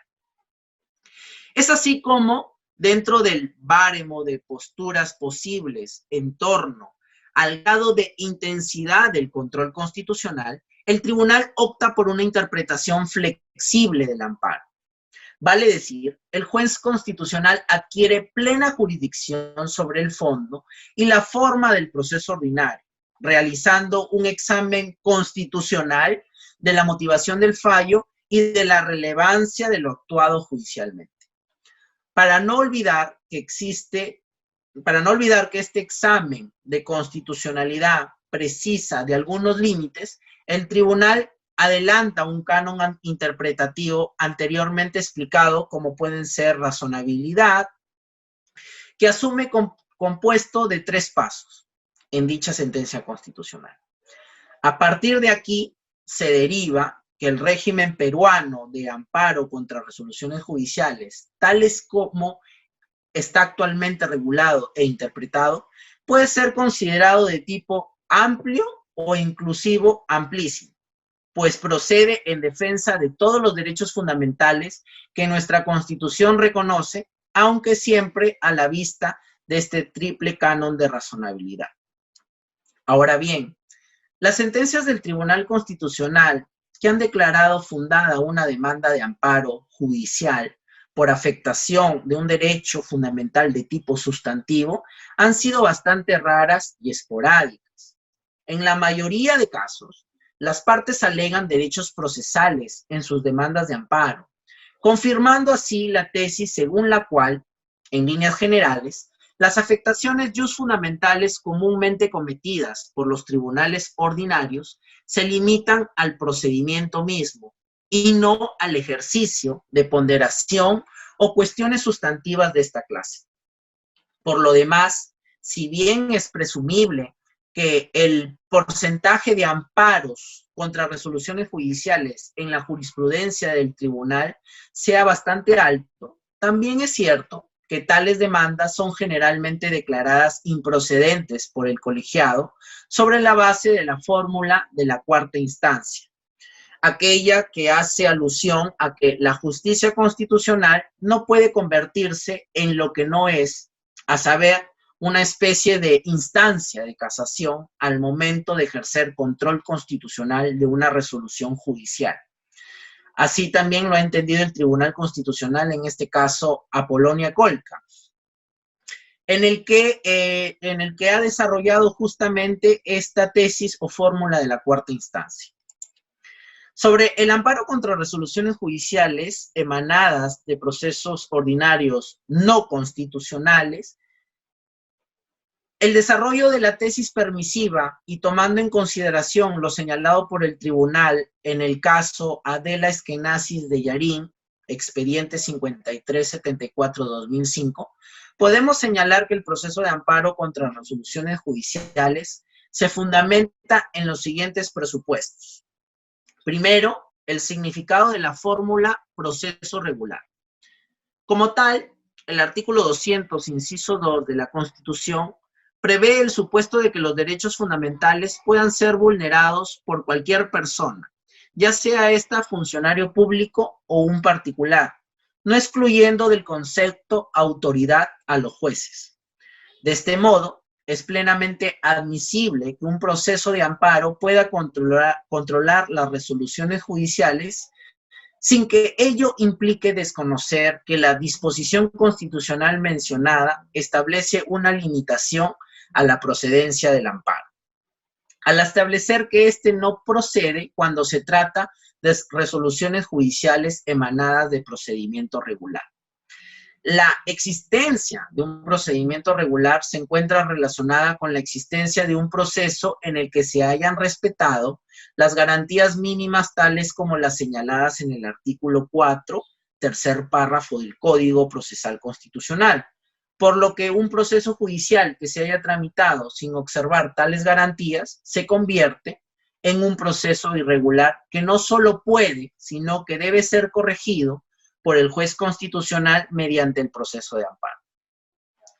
Es así como, dentro del báremo de posturas posibles en torno al grado de intensidad del control constitucional, el tribunal opta por una interpretación flexible del amparo. Vale decir, el juez constitucional adquiere plena jurisdicción sobre el fondo y la forma del proceso ordinario, realizando un examen constitucional de la motivación del fallo y de la relevancia de lo actuado judicialmente. Para no olvidar que este examen de constitucionalidad precisa de algunos límites, el tribunal adelanta un canon interpretativo anteriormente explicado, como pueden ser razonabilidad, que asume compuesto de 3 pasos en dicha sentencia constitucional. A partir de aquí se deriva que el régimen peruano de amparo contra resoluciones judiciales, tales como está actualmente regulado e interpretado, puede ser considerado de tipo amplio o inclusivo amplísimo, pues procede en defensa de todos los derechos fundamentales que nuestra Constitución reconoce, aunque siempre a la vista de este triple canon de razonabilidad. Ahora bien, Las sentencias del Tribunal Constitucional que han declarado fundada una demanda de amparo judicial por afectación de un derecho fundamental de tipo sustantivo han sido bastante raras y esporádicas. En la mayoría de casos, las partes alegan derechos procesales en sus demandas de amparo, confirmando así la tesis según la cual, en líneas generales, las afectaciones fundamentales comúnmente cometidas por los tribunales ordinarios se limitan al procedimiento mismo y no al ejercicio de ponderación o cuestiones sustantivas de esta clase. Por lo demás, si bien es presumible que el porcentaje de amparos contra resoluciones judiciales en la jurisprudencia del tribunal sea bastante alto, también es cierto que tales demandas son generalmente declaradas improcedentes por el colegiado sobre la base de la fórmula de la cuarta instancia, aquella que hace alusión a que la justicia constitucional no puede convertirse en lo que no es, a saber, una especie de instancia de casación al momento de ejercer control constitucional de una resolución judicial. Así también lo ha entendido el Tribunal Constitucional, en este caso Apolonia Colca, en el que ha desarrollado justamente esta tesis o fórmula de la cuarta instancia. Sobre el amparo contra resoluciones judiciales emanadas de procesos ordinarios no constitucionales, el desarrollo de la tesis permisiva y tomando en consideración lo señalado por el tribunal en el caso Adela Eskenazi de Yarín, expediente 5374-2005, podemos señalar que el proceso de amparo contra resoluciones judiciales se fundamenta en los siguientes presupuestos. Primero, el significado de la fórmula proceso regular. Como tal, el artículo 200, inciso 2 de la Constitución prevé el supuesto de que los derechos fundamentales puedan ser vulnerados por cualquier persona, ya sea esta funcionario público o un particular, no excluyendo del concepto autoridad a los jueces. De este modo, es plenamente admisible que un proceso de amparo pueda controlar las resoluciones judiciales sin que ello implique desconocer que la disposición constitucional mencionada establece una limitación a la procedencia del amparo, al establecer que éste no procede cuando se trata de resoluciones judiciales emanadas de procedimiento regular. La existencia de un procedimiento regular se encuentra relacionada con la existencia de un proceso en el que se hayan respetado las garantías mínimas tales como las señaladas en el artículo 4, tercer párrafo del Código Procesal Constitucional, por lo que un proceso judicial que se haya tramitado sin observar tales garantías se convierte en un proceso irregular que no solo puede, sino que debe ser corregido por el juez constitucional mediante el proceso de amparo.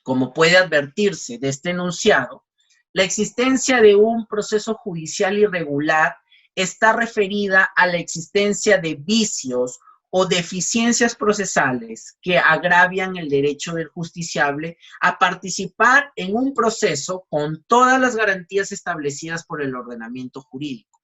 Como puede advertirse de este enunciado, la existencia de un proceso judicial irregular está referida a la existencia de vicios o deficiencias procesales que agravian el derecho del justiciable a participar en un proceso con todas las garantías establecidas por el ordenamiento jurídico,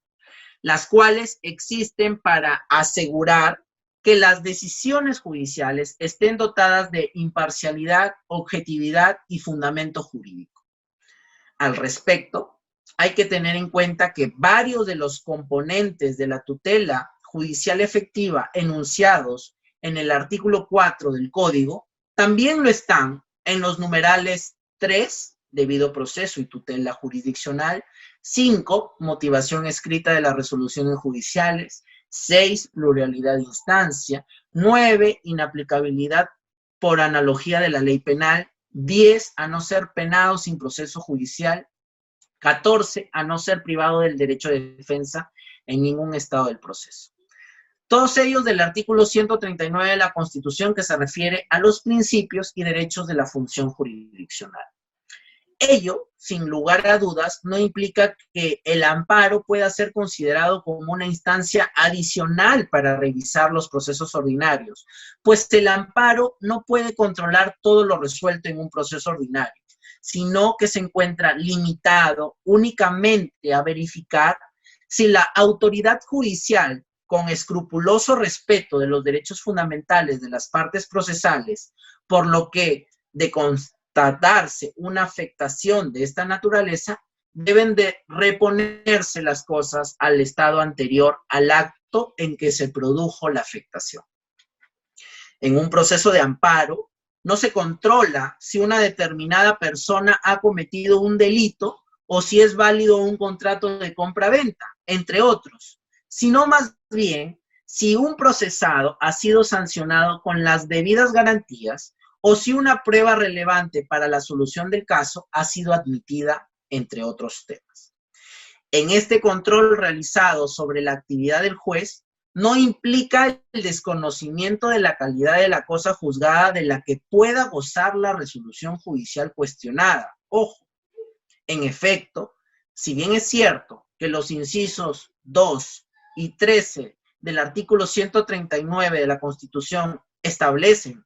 las cuales existen para asegurar que las decisiones judiciales estén dotadas de imparcialidad, objetividad y fundamento jurídico. Al respecto, hay que tener en cuenta que varios de los componentes de la tutela judicial efectiva enunciados en el artículo 4 del Código también lo están en los numerales 3, debido proceso y tutela jurisdiccional, 5, motivación escrita de las resoluciones judiciales, 6, pluralidad de instancia, 9, inaplicabilidad por analogía de la ley penal, 10, a no ser penado sin proceso judicial, 14, a no ser privado del derecho de defensa en ningún estado del proceso. Todos ellos del artículo 139 de la Constitución, que se refiere a los principios y derechos de la función jurisdiccional. Ello, sin lugar a dudas, no implica que el amparo pueda ser considerado como una instancia adicional para revisar los procesos ordinarios, pues el amparo no puede controlar todo lo resuelto en un proceso ordinario, sino que se encuentra limitado únicamente a verificar si la autoridad judicial, con escrupuloso respeto de los derechos fundamentales de las partes procesales, por lo que de constatarse una afectación de esta naturaleza, deben de reponerse las cosas al estado anterior al acto en que se produjo la afectación. En un proceso de amparo, no se controla si una determinada persona ha cometido un delito o si es válido un contrato de compra-venta, entre otros, sino más bien si un procesado ha sido sancionado con las debidas garantías o si una prueba relevante para la solución del caso ha sido admitida, entre otros temas. En este control realizado sobre la actividad del juez, no implica el desconocimiento de la calidad de la cosa juzgada de la que pueda gozar la resolución judicial cuestionada. Ojo, en efecto, si bien es cierto que los incisos 2 y 13 del artículo 139 de la Constitución establecen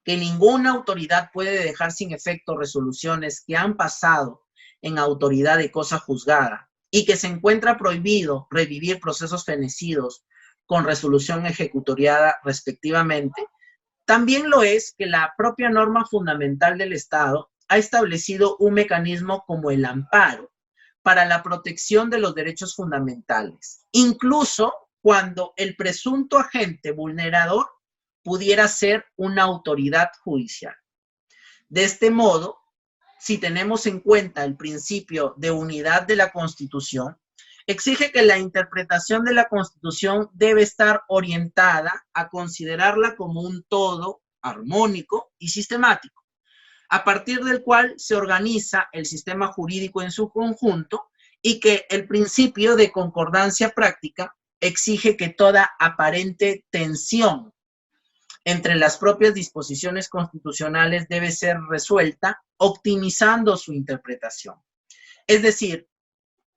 que ninguna autoridad puede dejar sin efecto resoluciones que han pasado en autoridad de cosa juzgada y que se encuentra prohibido revivir procesos fenecidos con resolución ejecutoriada respectivamente, también lo es que la propia norma fundamental del Estado ha establecido un mecanismo como el amparo para la protección de los derechos fundamentales, incluso cuando el presunto agente vulnerador pudiera ser una autoridad judicial. De este modo, si tenemos en cuenta el principio de unidad de la Constitución, exige que la interpretación de la Constitución debe estar orientada a considerarla como un todo armónico y sistemático, a partir del cual se organiza el sistema jurídico en su conjunto y que el principio de concordancia práctica exige que toda aparente tensión entre las propias disposiciones constitucionales debe ser resuelta optimizando su interpretación. Es decir,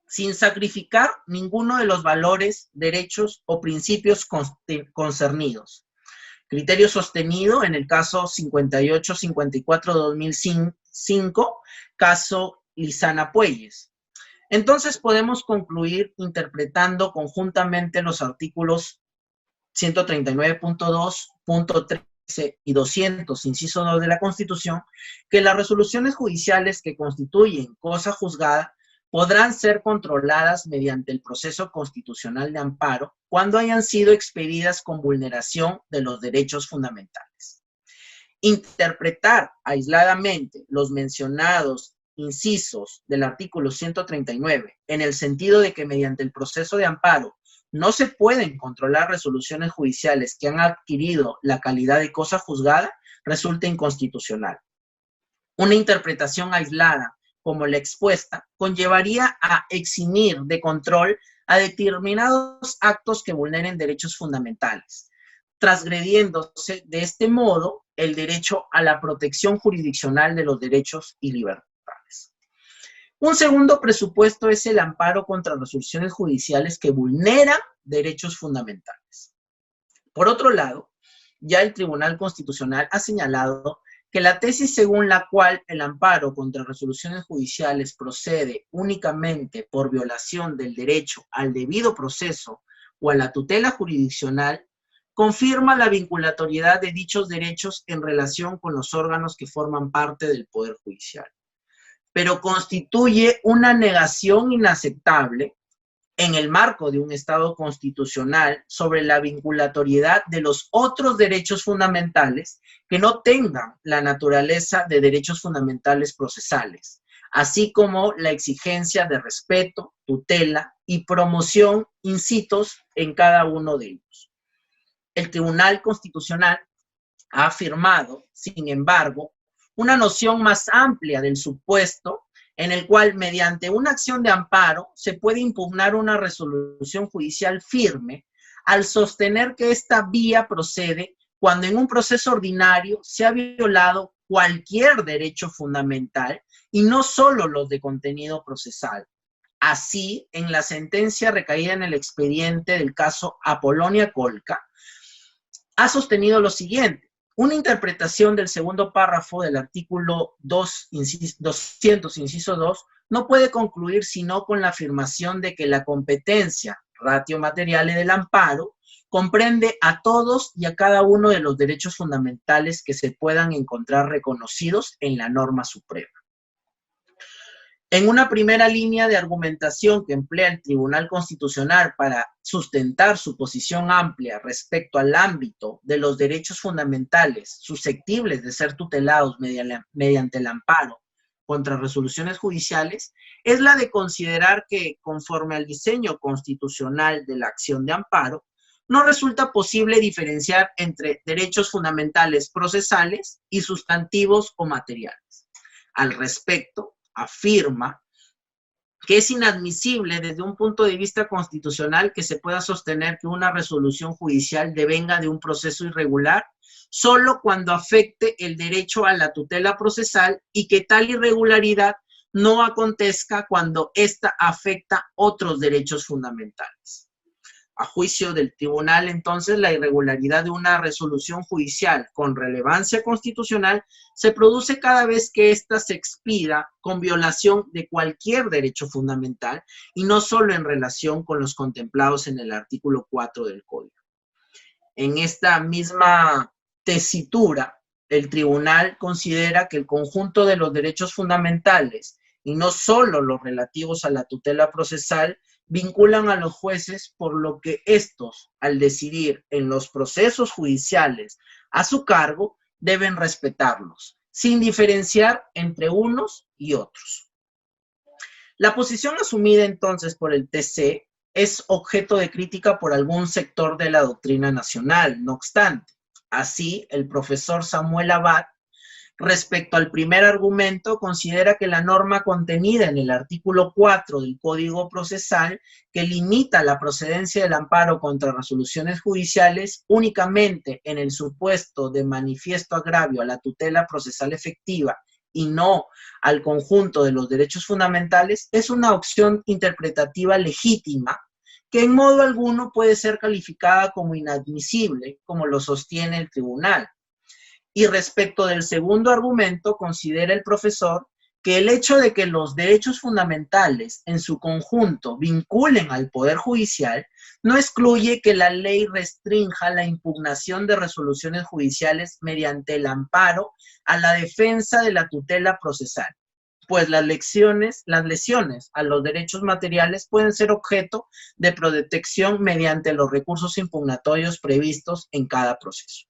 sin sacrificar ninguno de los valores, derechos o principios concernidos. Criterio sostenido en el caso 58-54-2005, caso Lizana Puelles. Entonces podemos concluir interpretando conjuntamente los artículos 139.2.13 y 200, inciso 2 de la Constitución, que las resoluciones judiciales que constituyen cosa juzgada podrán ser controladas mediante el proceso constitucional de amparo cuando hayan sido expedidas con vulneración de los derechos fundamentales. Interpretar aisladamente los mencionados incisos del artículo 139 en el sentido de que mediante el proceso de amparo no se pueden controlar resoluciones judiciales que han adquirido la calidad de cosa juzgada resulta inconstitucional. Una interpretación aislada como la expuesta, conllevaría a eximir de control a determinados actos que vulneren derechos fundamentales, transgrediéndose de este modo el derecho a la protección jurisdiccional de los derechos y libertades. Un segundo presupuesto es el amparo contra resoluciones judiciales que vulneran derechos fundamentales. Por otro lado, ya el Tribunal Constitucional ha señalado que la tesis según la cual el amparo contra resoluciones judiciales procede únicamente por violación del derecho al debido proceso o a la tutela jurisdiccional, confirma la vinculatoriedad de dichos derechos en relación con los órganos que forman parte del Poder Judicial, pero constituye una negación inaceptable en el marco de un Estado constitucional sobre la vinculatoriedad de los otros derechos fundamentales que no tengan la naturaleza de derechos fundamentales procesales, así como la exigencia de respeto, tutela y promoción incisos en cada uno de ellos. El Tribunal Constitucional ha afirmado, sin embargo, una noción más amplia del supuesto en el cual mediante una acción de amparo se puede impugnar una resolución judicial firme al sostener que esta vía procede cuando en un proceso ordinario se ha violado cualquier derecho fundamental y no solo los de contenido procesal. Así, en la sentencia recaída en el expediente del caso Apolonia Colca, ha sostenido lo siguiente: Una interpretación del segundo párrafo del artículo 200, inciso 2, no puede concluir sino con la afirmación de que la competencia ratio materiale del amparo comprende a todos y a cada uno de los derechos fundamentales que se puedan encontrar reconocidos en la norma suprema. En una primera línea de argumentación que emplea el Tribunal Constitucional para sustentar su posición amplia respecto al ámbito de los derechos fundamentales susceptibles de ser tutelados mediante el amparo contra resoluciones judiciales, es la de considerar que, conforme al diseño constitucional de la acción de amparo, no resulta posible diferenciar entre derechos fundamentales procesales y sustantivos o materiales. Al respecto, afirma que es inadmisible desde un punto de vista constitucional que se pueda sostener que una resolución judicial devenga de un proceso irregular solo cuando afecte el derecho a la tutela procesal y que tal irregularidad no acontezca cuando ésta afecta otros derechos fundamentales. A juicio del tribunal, entonces, la irregularidad de una resolución judicial con relevancia constitucional se produce cada vez que ésta se expida con violación de cualquier derecho fundamental y no solo en relación con los contemplados en el artículo 4 del Código. En esta misma tesitura, el tribunal considera que el conjunto de los derechos fundamentales y no solo los relativos a la tutela procesal vinculan a los jueces, por lo que estos, al decidir en los procesos judiciales a su cargo, deben respetarlos, sin diferenciar entre unos y otros. La posición asumida entonces por el TC es objeto de crítica por algún sector de la doctrina nacional, no obstante. Así, el profesor Samuel Abad, respecto al primer argumento, considera que la norma contenida en el artículo 4 del Código Procesal, que limita la procedencia del amparo contra resoluciones judiciales únicamente en el supuesto de manifiesto agravio a la tutela procesal efectiva y no al conjunto de los derechos fundamentales, es una opción interpretativa legítima que en modo alguno puede ser calificada como inadmisible, como lo sostiene el tribunal. Y respecto del segundo argumento, considera el profesor que el hecho de que los derechos fundamentales en su conjunto vinculen al Poder Judicial no excluye que la ley restrinja la impugnación de resoluciones judiciales mediante el amparo a la defensa de la tutela procesal, pues las lesiones a los derechos materiales pueden ser objeto de protección mediante los recursos impugnatorios previstos en cada proceso.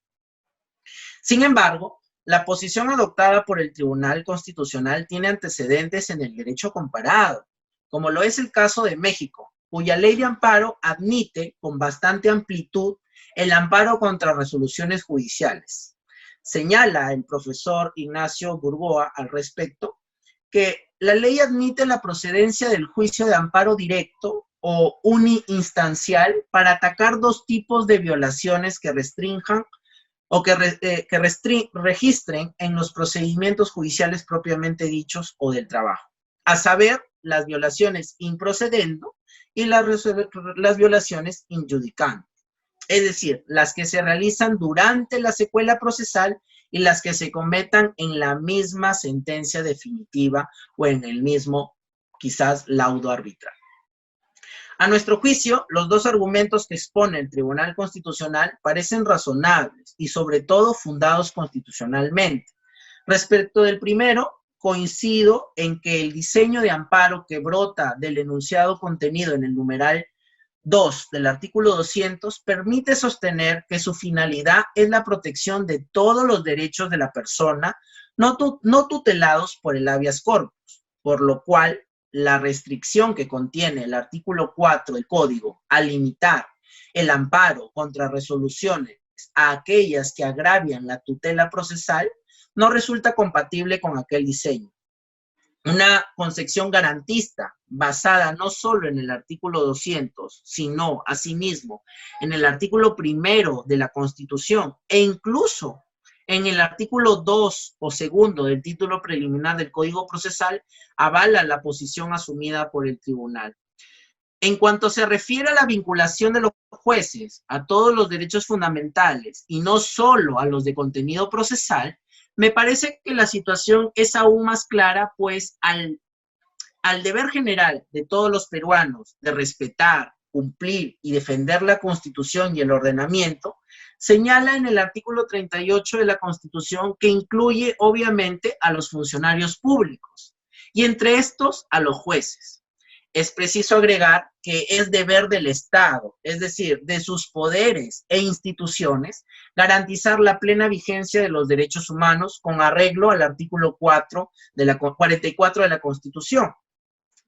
Sin embargo, la posición adoptada por el Tribunal Constitucional tiene antecedentes en el derecho comparado, como lo es el caso de México, cuya ley de amparo admite con bastante amplitud el amparo contra resoluciones judiciales. Señala el profesor Ignacio Burgoa al respecto que la ley admite la procedencia del juicio de amparo directo o uniinstancial para atacar dos tipos de violaciones que restrinjan o que registren en los procedimientos judiciales propiamente dichos o del trabajo, a saber, las violaciones in procedendo y las violaciones in judicando, es decir, las que se realizan durante la secuela procesal y las que se cometan en la misma sentencia definitiva o en el mismo, quizás, laudo arbitral. A nuestro juicio, los dos argumentos que expone el Tribunal Constitucional parecen razonables y sobre todo fundados constitucionalmente. Respecto del primero, coincido en que el diseño de amparo que brota del enunciado contenido en el numeral 2 del artículo 200 permite sostener que su finalidad es la protección de todos los derechos de la persona no tutelados por el habeas corpus, por lo cual la restricción que contiene el artículo 4 del Código a limitar el amparo contra resoluciones a aquellas que agravian la tutela procesal no resulta compatible con aquel diseño. Una concepción garantista basada no solo en el artículo 200, sino asimismo en el artículo 1 de la Constitución e incluso en el artículo 2 o segundo del título preliminar del Código Procesal, avala la posición asumida por el tribunal. En cuanto se refiere a la vinculación de los jueces a todos los derechos fundamentales y no solo a los de contenido procesal, me parece que la situación es aún más clara, pues al deber general de todos los peruanos de respetar, cumplir y defender la Constitución y el ordenamiento, señala en el artículo 38 de la Constitución que incluye obviamente a los funcionarios públicos y entre estos a los jueces. Es preciso agregar que es deber del Estado, es decir, de sus poderes e instituciones, garantizar la plena vigencia de los derechos humanos con arreglo al artículo 44 de la Constitución,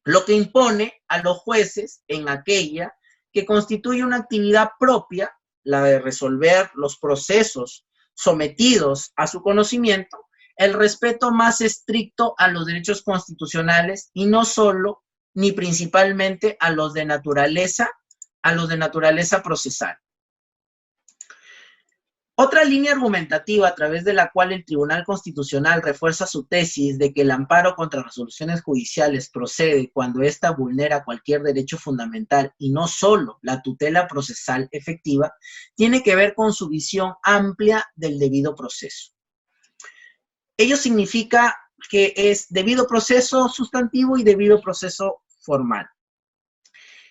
lo que impone a los jueces en aquella que constituye una actividad propia, la de resolver los procesos sometidos a su conocimiento, el respeto más estricto a los derechos constitucionales y no solo ni principalmente a los de naturaleza procesal. Otra línea argumentativa a través de la cual el Tribunal Constitucional refuerza su tesis de que el amparo contra resoluciones judiciales procede cuando ésta vulnera cualquier derecho fundamental y no solo la tutela procesal efectiva, tiene que ver con su visión amplia del debido proceso. Ello significa que es debido proceso sustantivo y debido proceso formal.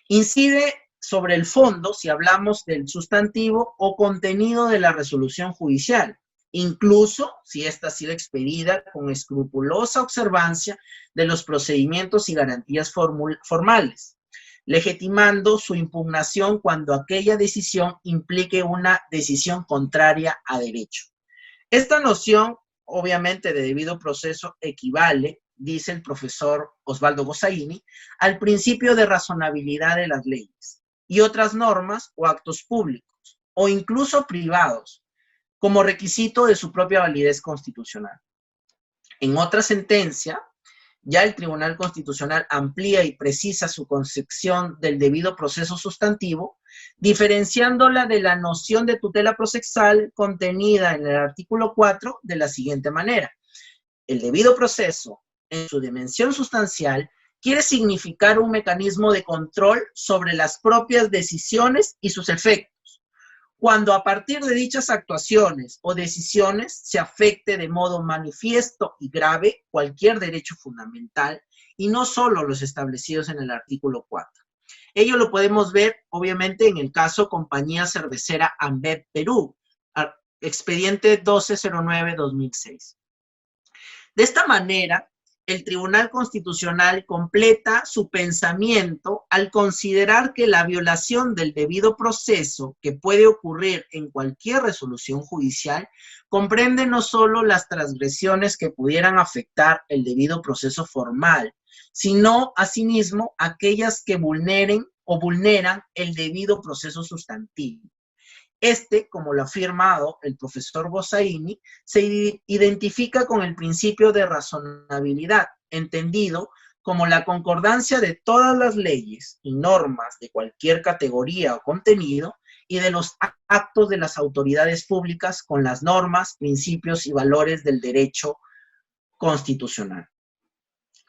Incide sobre el fondo si hablamos del sustantivo o contenido de la resolución judicial, incluso si ésta ha sido expedida con escrupulosa observancia de los procedimientos y garantías formales, legitimando su impugnación cuando aquella decisión implique una decisión contraria a derecho. Esta noción, obviamente, de debido proceso equivale, dice el profesor Osvaldo Gossaini, al principio de razonabilidad de las leyes y otras normas o actos públicos, o incluso privados, como requisito de su propia validez constitucional. En otra sentencia, ya el Tribunal Constitucional amplía y precisa su concepción del debido proceso sustantivo, diferenciándola de la noción de tutela procesal contenida en el artículo 4 de la siguiente manera. El debido proceso, en su dimensión sustancial, quiere significar un mecanismo de control sobre las propias decisiones y sus efectos, cuando a partir de dichas actuaciones o decisiones se afecte de modo manifiesto y grave cualquier derecho fundamental y no solo los establecidos en el artículo 4. Ello lo podemos ver, obviamente, en el caso Compañía Cervecera Ambev Perú, expediente 1209-2006. De esta manera, el Tribunal Constitucional completa su pensamiento al considerar que la violación del debido proceso que puede ocurrir en cualquier resolución judicial comprende no solo las transgresiones que pudieran afectar el debido proceso formal, sino asimismo aquellas que vulneran el debido proceso sustantivo. Como lo ha afirmado el profesor Gossaini, se identifica con el principio de razonabilidad, entendido como la concordancia de todas las leyes y normas de cualquier categoría o contenido y de los actos de las autoridades públicas con las normas, principios y valores del derecho constitucional.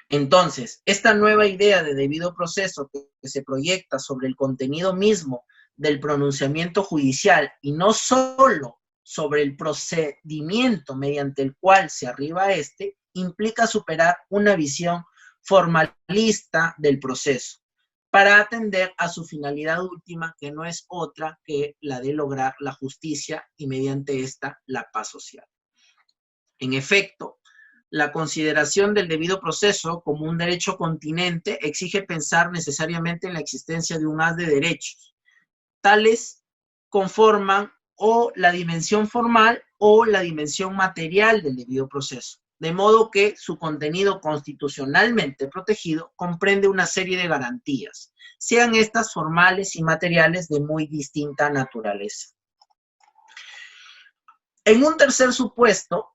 Entonces, esta nueva idea de debido proceso que se proyecta sobre el contenido mismo del pronunciamiento judicial y no solo sobre el procedimiento mediante el cual se arriba a implica superar una visión formalista del proceso para atender a su finalidad última, que no es otra que la de lograr la justicia y mediante esta la paz social. En efecto, la consideración del debido proceso como un derecho continente exige pensar necesariamente en la existencia de un haz de derechos. Tales conforman o la dimensión formal o la dimensión material del debido proceso, de modo que su contenido constitucionalmente protegido comprende una serie de garantías, sean estas formales y materiales de muy distinta naturaleza. En un tercer supuesto,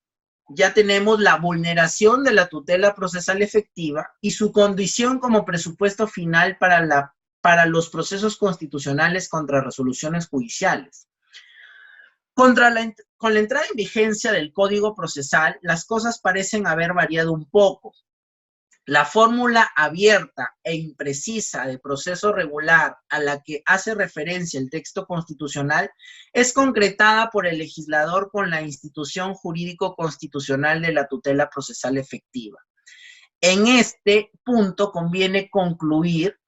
ya tenemos la vulneración de la tutela procesal efectiva y su condición como presupuesto final para los procesos constitucionales contra resoluciones judiciales. Con la entrada en vigencia del Código Procesal, las cosas parecen haber variado un poco. La fórmula abierta e imprecisa de proceso regular a la que hace referencia el texto constitucional es concretada por el legislador con la institución jurídico-constitucional de la tutela procesal efectiva. En este punto conviene concluir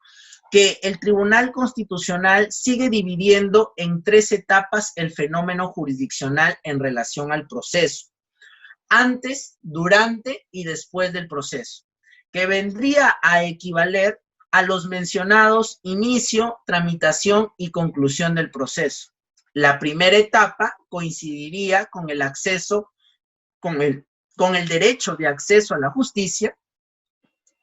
que el Tribunal Constitucional sigue dividiendo en 3 etapas el fenómeno jurisdiccional en relación al proceso: antes, durante y después del proceso, que vendría a equivaler a los mencionados inicio, tramitación y conclusión del proceso. La primera etapa coincidiría con el acceso, con el derecho de acceso a la justicia,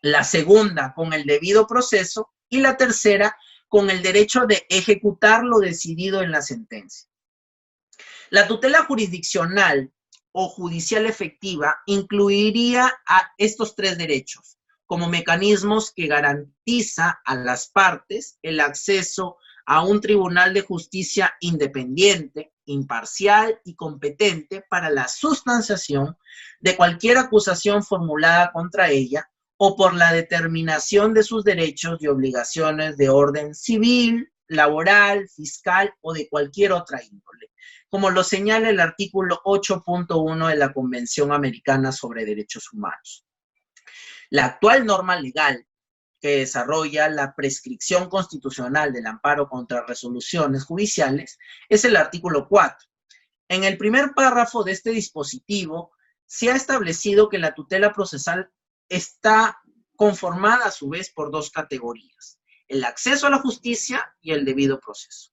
la segunda con el debido proceso y la tercera con el derecho de ejecutar lo decidido en la sentencia. La tutela jurisdiccional o judicial efectiva incluiría a estos 3 derechos como mecanismos que garantiza a las partes el acceso a un tribunal de justicia independiente, imparcial y competente para la sustanciación de cualquier acusación formulada contra ella o por la determinación de sus derechos y obligaciones de orden civil, laboral, fiscal o de cualquier otra índole, como lo señala el artículo 8.1 de la Convención Americana sobre Derechos Humanos. La actual norma legal que desarrolla la prescripción constitucional del amparo contra resoluciones judiciales es el artículo 4. En el primer párrafo de este dispositivo se ha establecido que la tutela procesal está conformada a su vez por 2 categorías: el acceso a la justicia y el debido proceso.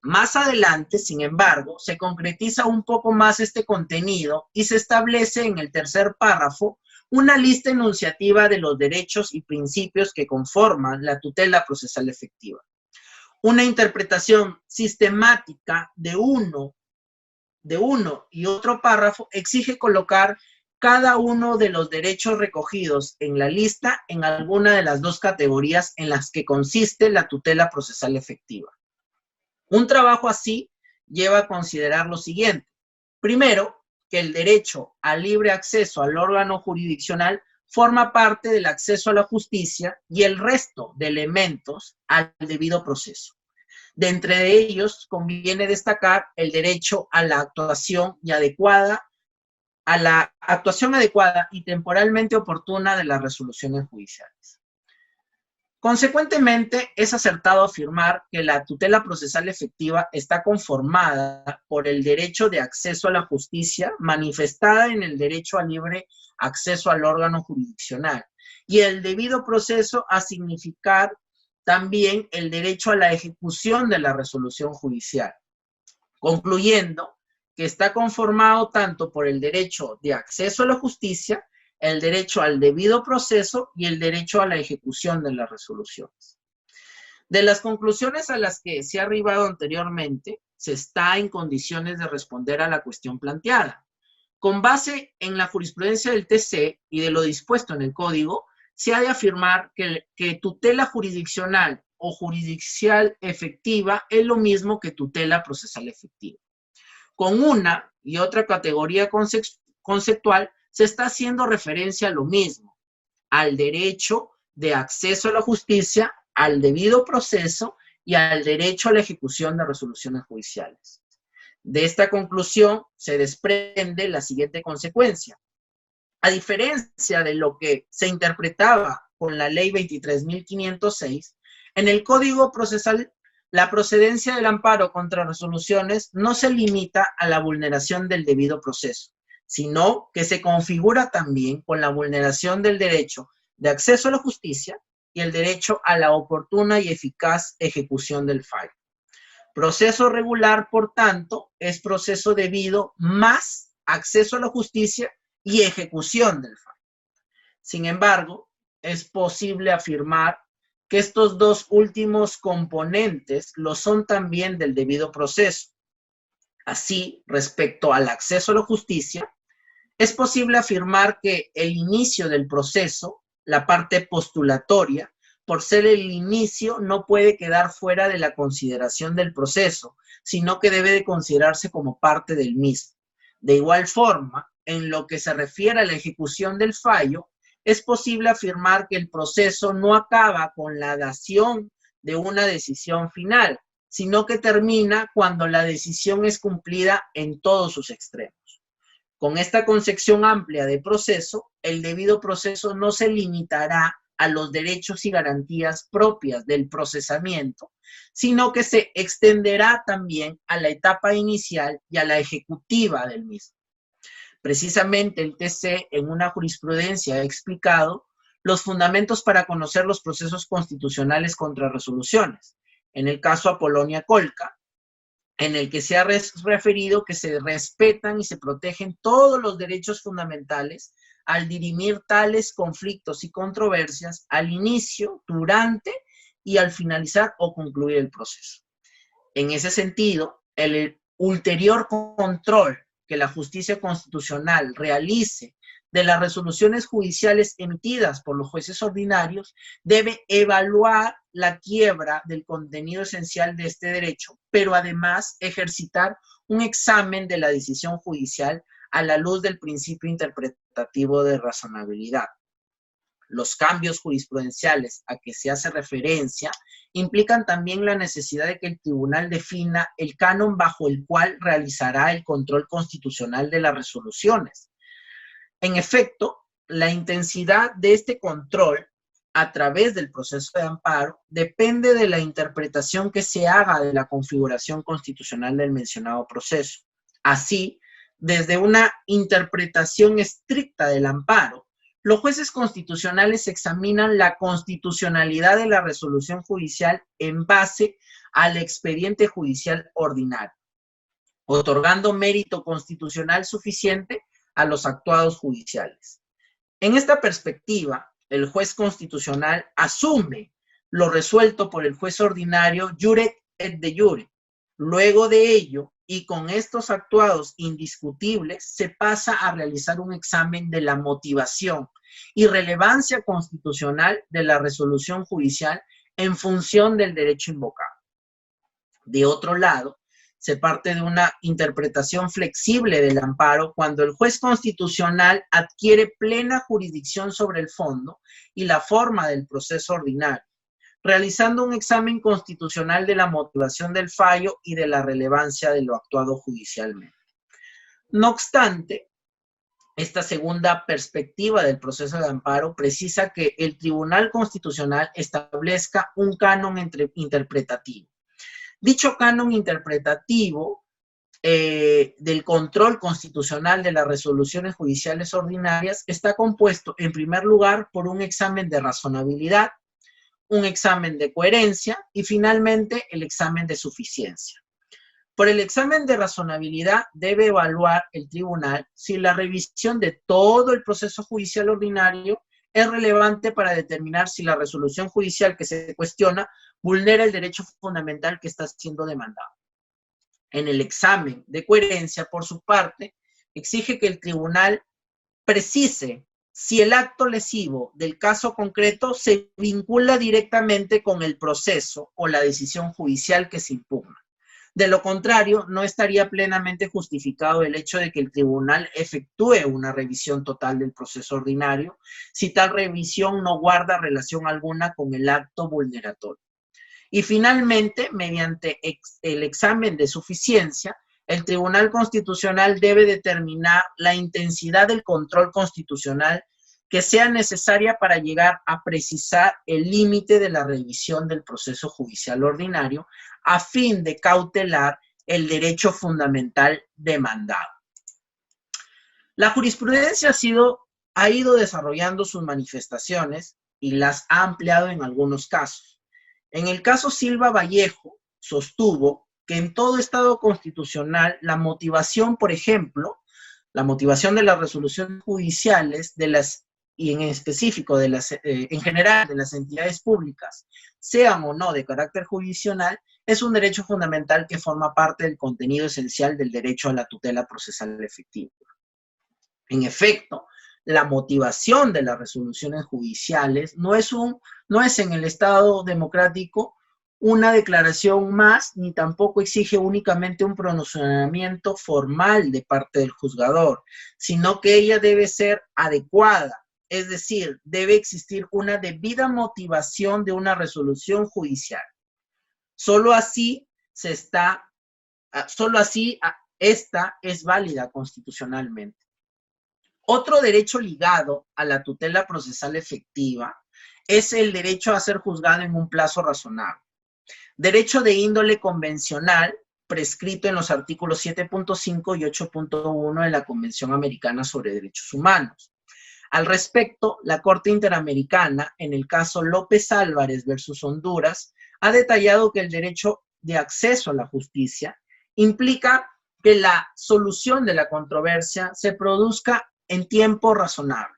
Más adelante, sin embargo, se concretiza un poco más este contenido y se establece en el tercer párrafo una lista enunciativa de los derechos y principios que conforman la tutela procesal efectiva. Una interpretación sistemática de uno y otro párrafo exige colocar cada uno de los derechos recogidos en la lista en alguna de las 2 categorías en las que consiste la tutela procesal efectiva. Un trabajo así lleva a considerar lo siguiente. Primero, que el derecho al libre acceso al órgano jurisdiccional forma parte del acceso a la justicia y el resto de elementos al debido proceso. De entre ellos conviene destacar el derecho a la actuación adecuada y temporalmente oportuna de las resoluciones judiciales. Consecuentemente, es acertado afirmar que la tutela procesal efectiva está conformada por el derecho de acceso a la justicia manifestada en el derecho al libre acceso al órgano jurisdiccional y el debido proceso a significar también el derecho a la ejecución de la resolución judicial, concluyendo que está conformado tanto por el derecho de acceso a la justicia, el derecho al debido proceso y el derecho a la ejecución de las resoluciones. De las conclusiones a las que se ha arribado anteriormente, se está en condiciones de responder a la cuestión planteada. Con base en la jurisprudencia del TC y de lo dispuesto en el Código, se ha de afirmar que tutela jurisdiccional o jurisdiccional efectiva es lo mismo que tutela procesal efectiva. Con una y otra categoría conceptual, se está haciendo referencia a lo mismo, al derecho de acceso a la justicia, al debido proceso y al derecho a la ejecución de resoluciones judiciales. De esta conclusión se desprende la siguiente consecuencia. A diferencia de lo que se interpretaba con la Ley 23.506, en el Código Procesal la procedencia del amparo contra resoluciones no se limita a la vulneración del debido proceso, sino que se configura también con la vulneración del derecho de acceso a la justicia y el derecho a la oportuna y eficaz ejecución del fallo. Proceso regular, por tanto, es proceso debido más acceso a la justicia y ejecución del fallo. Sin embargo, es posible afirmar que estos 2 últimos componentes lo son también del debido proceso. Así, respecto al acceso a la justicia, es posible afirmar que el inicio del proceso, la parte postulatoria, por ser el inicio, no puede quedar fuera de la consideración del proceso, sino que debe de considerarse como parte del mismo. De igual forma, en lo que se refiere a la ejecución del fallo, es posible afirmar que el proceso no acaba con la dación de una decisión final, sino que termina cuando la decisión es cumplida en todos sus extremos. Con esta concepción amplia de proceso, el debido proceso no se limitará a los derechos y garantías propias del procesamiento, sino que se extenderá también a la etapa inicial y a la ejecutiva del mismo. Precisamente el TC en una jurisprudencia ha explicado los fundamentos para conocer los procesos constitucionales contra resoluciones. En el caso Apolonia Colca, en el que se ha referido que se respetan y se protegen todos los derechos fundamentales al dirimir tales conflictos y controversias al inicio, durante y al finalizar o concluir el proceso. En ese sentido, el ulterior control que la justicia constitucional realice de las resoluciones judiciales emitidas por los jueces ordinarios debe evaluar la quiebra del contenido esencial de este derecho, pero además ejercitar un examen de la decisión judicial a la luz del principio interpretativo de razonabilidad. Los cambios jurisprudenciales a que se hace referencia implican también la necesidad de que el tribunal defina el canon bajo el cual realizará el control constitucional de las resoluciones. En efecto, la intensidad de este control a través del proceso de amparo depende de la interpretación que se haga de la configuración constitucional del mencionado proceso. Así, desde una interpretación estricta del amparo, los jueces constitucionales examinan la constitucionalidad de la resolución judicial en base al expediente judicial ordinario, otorgando mérito constitucional suficiente a los actuados judiciales. En esta perspectiva, el juez constitucional asume lo resuelto por el juez ordinario jure et de jure. Luego de ello, y con estos actuados indiscutibles, se pasa a realizar un examen de la motivación y relevancia constitucional de la resolución judicial en función del derecho invocado. De otro lado, se parte de una interpretación flexible del amparo cuando el juez constitucional adquiere plena jurisdicción sobre el fondo y la forma del proceso ordinario, realizando un examen constitucional de la motivación del fallo y de la relevancia de lo actuado judicialmente. No obstante, esta segunda perspectiva del proceso de amparo precisa que el Tribunal Constitucional establezca un canon interpretativo. Dicho canon interpretativo del control constitucional de las resoluciones judiciales ordinarias está compuesto, en primer lugar, por un examen de razonabilidad, un examen de coherencia y, finalmente, el examen de suficiencia. Por el examen de razonabilidad debe evaluar el tribunal si la revisión de todo el proceso judicial ordinario es relevante para determinar si la resolución judicial que se cuestiona vulnera el derecho fundamental que está siendo demandado. En el examen de coherencia, por su parte, exige que el tribunal precise si el acto lesivo del caso concreto se vincula directamente con el proceso o la decisión judicial que se impugna. De lo contrario, no estaría plenamente justificado el hecho de que el tribunal efectúe una revisión total del proceso ordinario si tal revisión no guarda relación alguna con el acto vulneratorio. Y finalmente, mediante el examen de suficiencia, el Tribunal Constitucional debe determinar la intensidad del control constitucional que sea necesaria para llegar a precisar el límite de la revisión del proceso judicial ordinario a fin de cautelar el derecho fundamental demandado. La jurisprudencia ha ido desarrollando sus manifestaciones y las ha ampliado en algunos casos. En el caso Silva Vallejo, sostuvo que en todo Estado constitucional la motivación, por ejemplo, la motivación de las resoluciones judiciales y en específico en general de las entidades públicas, sean o no de carácter jurisdiccional, es un derecho fundamental que forma parte del contenido esencial del derecho a la tutela procesal efectiva. En efecto, la motivación de las resoluciones judiciales no es en el Estado democrático una declaración más, ni tampoco exige únicamente un pronunciamiento formal de parte del juzgador, sino que ella debe ser adecuada, es decir, debe existir una debida motivación de una resolución judicial. Solo así esta es válida constitucionalmente. Otro derecho ligado a la tutela procesal efectiva es el derecho a ser juzgado en un plazo razonable. Derecho de índole convencional, prescrito en los artículos 7.5 y 8.1 de la Convención Americana sobre Derechos Humanos. Al respecto, la Corte Interamericana, en el caso López Álvarez versus Honduras, ha detallado que el derecho de acceso a la justicia implica que la solución de la controversia se produzca en tiempo razonable.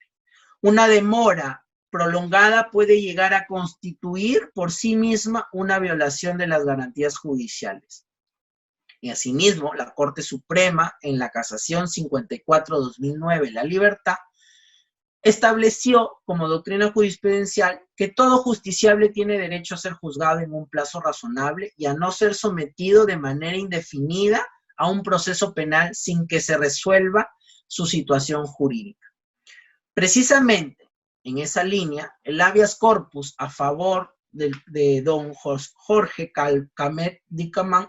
Una demora prolongada puede llegar a constituir por sí misma una violación de las garantías judiciales. Y asimismo, la Corte Suprema, en la Casación 54-2009, La Libertad, estableció como doctrina jurisprudencial que todo justiciable tiene derecho a ser juzgado en un plazo razonable y a no ser sometido de manera indefinida a un proceso penal sin que se resuelva su situación jurídica. Precisamente en esa línea, el habeas corpus a favor de don Jorge Calcamet Dicamán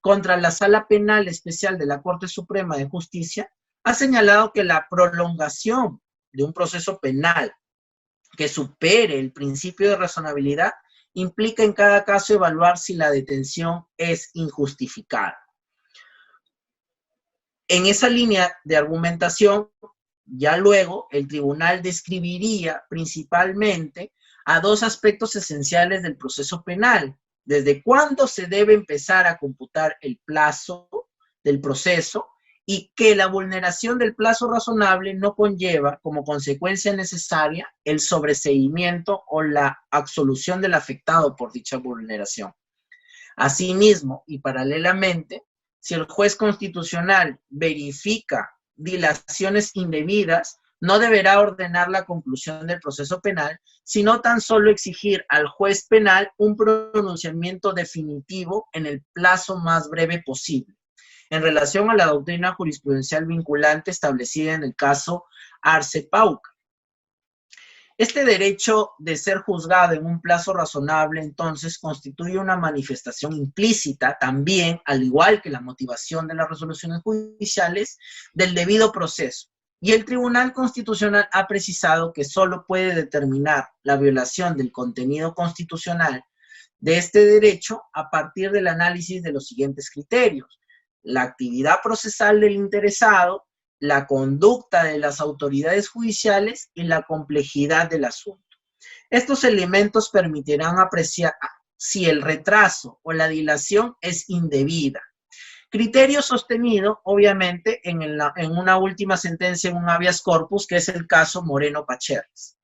contra la Sala Penal Especial de la Corte Suprema de Justicia ha señalado que la prolongación de un proceso penal que supere el principio de razonabilidad implica en cada caso evaluar si la detención es injustificada. En esa línea de argumentación, ya luego el tribunal describiría principalmente a dos aspectos esenciales del proceso penal: desde cuándo se debe empezar a computar el plazo del proceso y que la vulneración del plazo razonable no conlleva como consecuencia necesaria el sobreseimiento o la absolución del afectado por dicha vulneración. Asimismo, y paralelamente, si el juez constitucional verifica dilaciones indebidas, no deberá ordenar la conclusión del proceso penal, sino tan solo exigir al juez penal un pronunciamiento definitivo en el plazo más breve posible, en relación a la doctrina jurisprudencial vinculante establecida en el caso Arce Pauca. Este derecho de ser juzgado en un plazo razonable, entonces, constituye una manifestación implícita también, al igual que la motivación de las resoluciones judiciales, del debido proceso. Y el Tribunal Constitucional ha precisado que solo puede determinar la violación del contenido constitucional de este derecho a partir del análisis de los siguientes criterios: la actividad procesal del interesado, la conducta de las autoridades judiciales y la complejidad del asunto. Estos elementos permitirán apreciar si el retraso o la dilación es indebida. Criterio sostenido, obviamente, en una última sentencia en un habeas corpus, que es el caso Moreno Pacherres,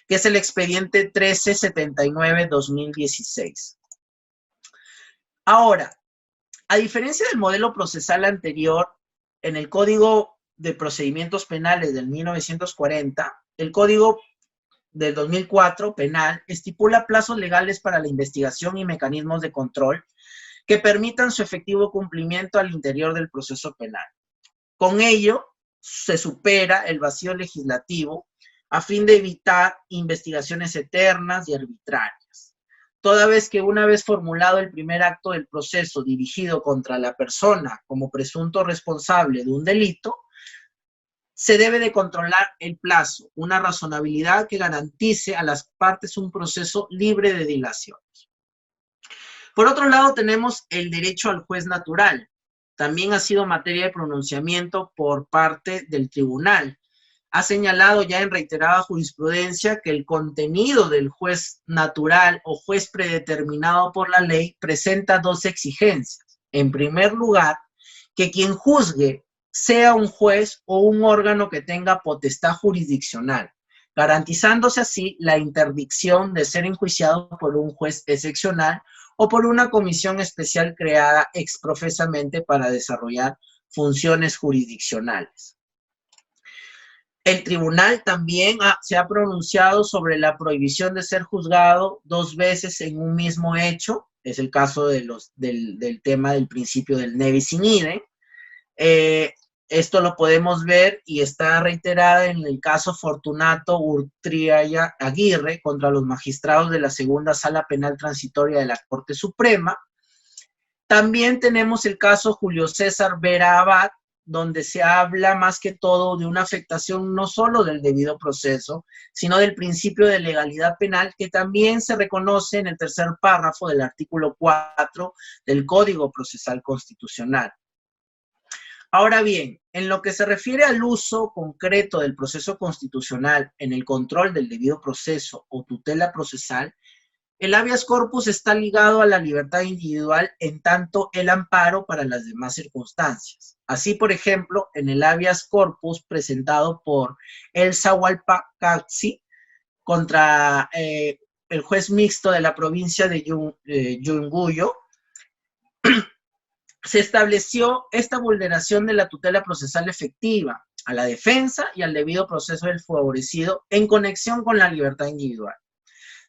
que es el expediente 1379-2016. Ahora, a diferencia del modelo procesal anterior, en el Código de Procedimientos Penales del 1940, el Código del 2004 penal estipula plazos legales para la investigación y mecanismos de control que permitan su efectivo cumplimiento al interior del proceso penal. Con ello, se supera el vacío legislativo a fin de evitar investigaciones eternas y arbitrarias, toda vez que una vez formulado el primer acto del proceso dirigido contra la persona como presunto responsable de un delito, se debe de controlar el plazo, una razonabilidad que garantice a las partes un proceso libre de dilaciones. Por otro lado, tenemos el derecho al juez natural. También ha sido materia de pronunciamiento por parte del tribunal. Ha señalado ya en reiterada jurisprudencia que el contenido del juez natural o juez predeterminado por la ley presenta dos exigencias. En primer lugar, que quien juzgue sea un juez o un órgano que tenga potestad jurisdiccional, garantizándose así la interdicción de ser enjuiciado por un juez excepcional o por una comisión especial creada exprofesamente para desarrollar funciones jurisdiccionales. El tribunal también se ha pronunciado sobre la prohibición de ser juzgado dos veces en un mismo hecho. Es el caso del tema del principio del ne bis in idem. Esto lo podemos ver y está reiterada en el caso Fortunato Urtriaya Aguirre contra los magistrados de la Segunda Sala Penal Transitoria de la Corte Suprema. También tenemos el caso Julio César Vera Abad, donde se habla más que todo de una afectación no solo del debido proceso, sino del principio de legalidad penal, que también se reconoce en el tercer párrafo del artículo 4 del Código Procesal Constitucional. Ahora bien, en lo que se refiere al uso concreto del proceso constitucional en el control del debido proceso o tutela procesal, el habeas corpus está ligado a la libertad individual en tanto el amparo para las demás circunstancias. Así, por ejemplo, en el habeas corpus presentado por Elsa Hualpacatzi contra el juez mixto de la provincia de Yunguyo, se estableció esta vulneración de la tutela procesal efectiva a la defensa y al debido proceso del favorecido en conexión con la libertad individual.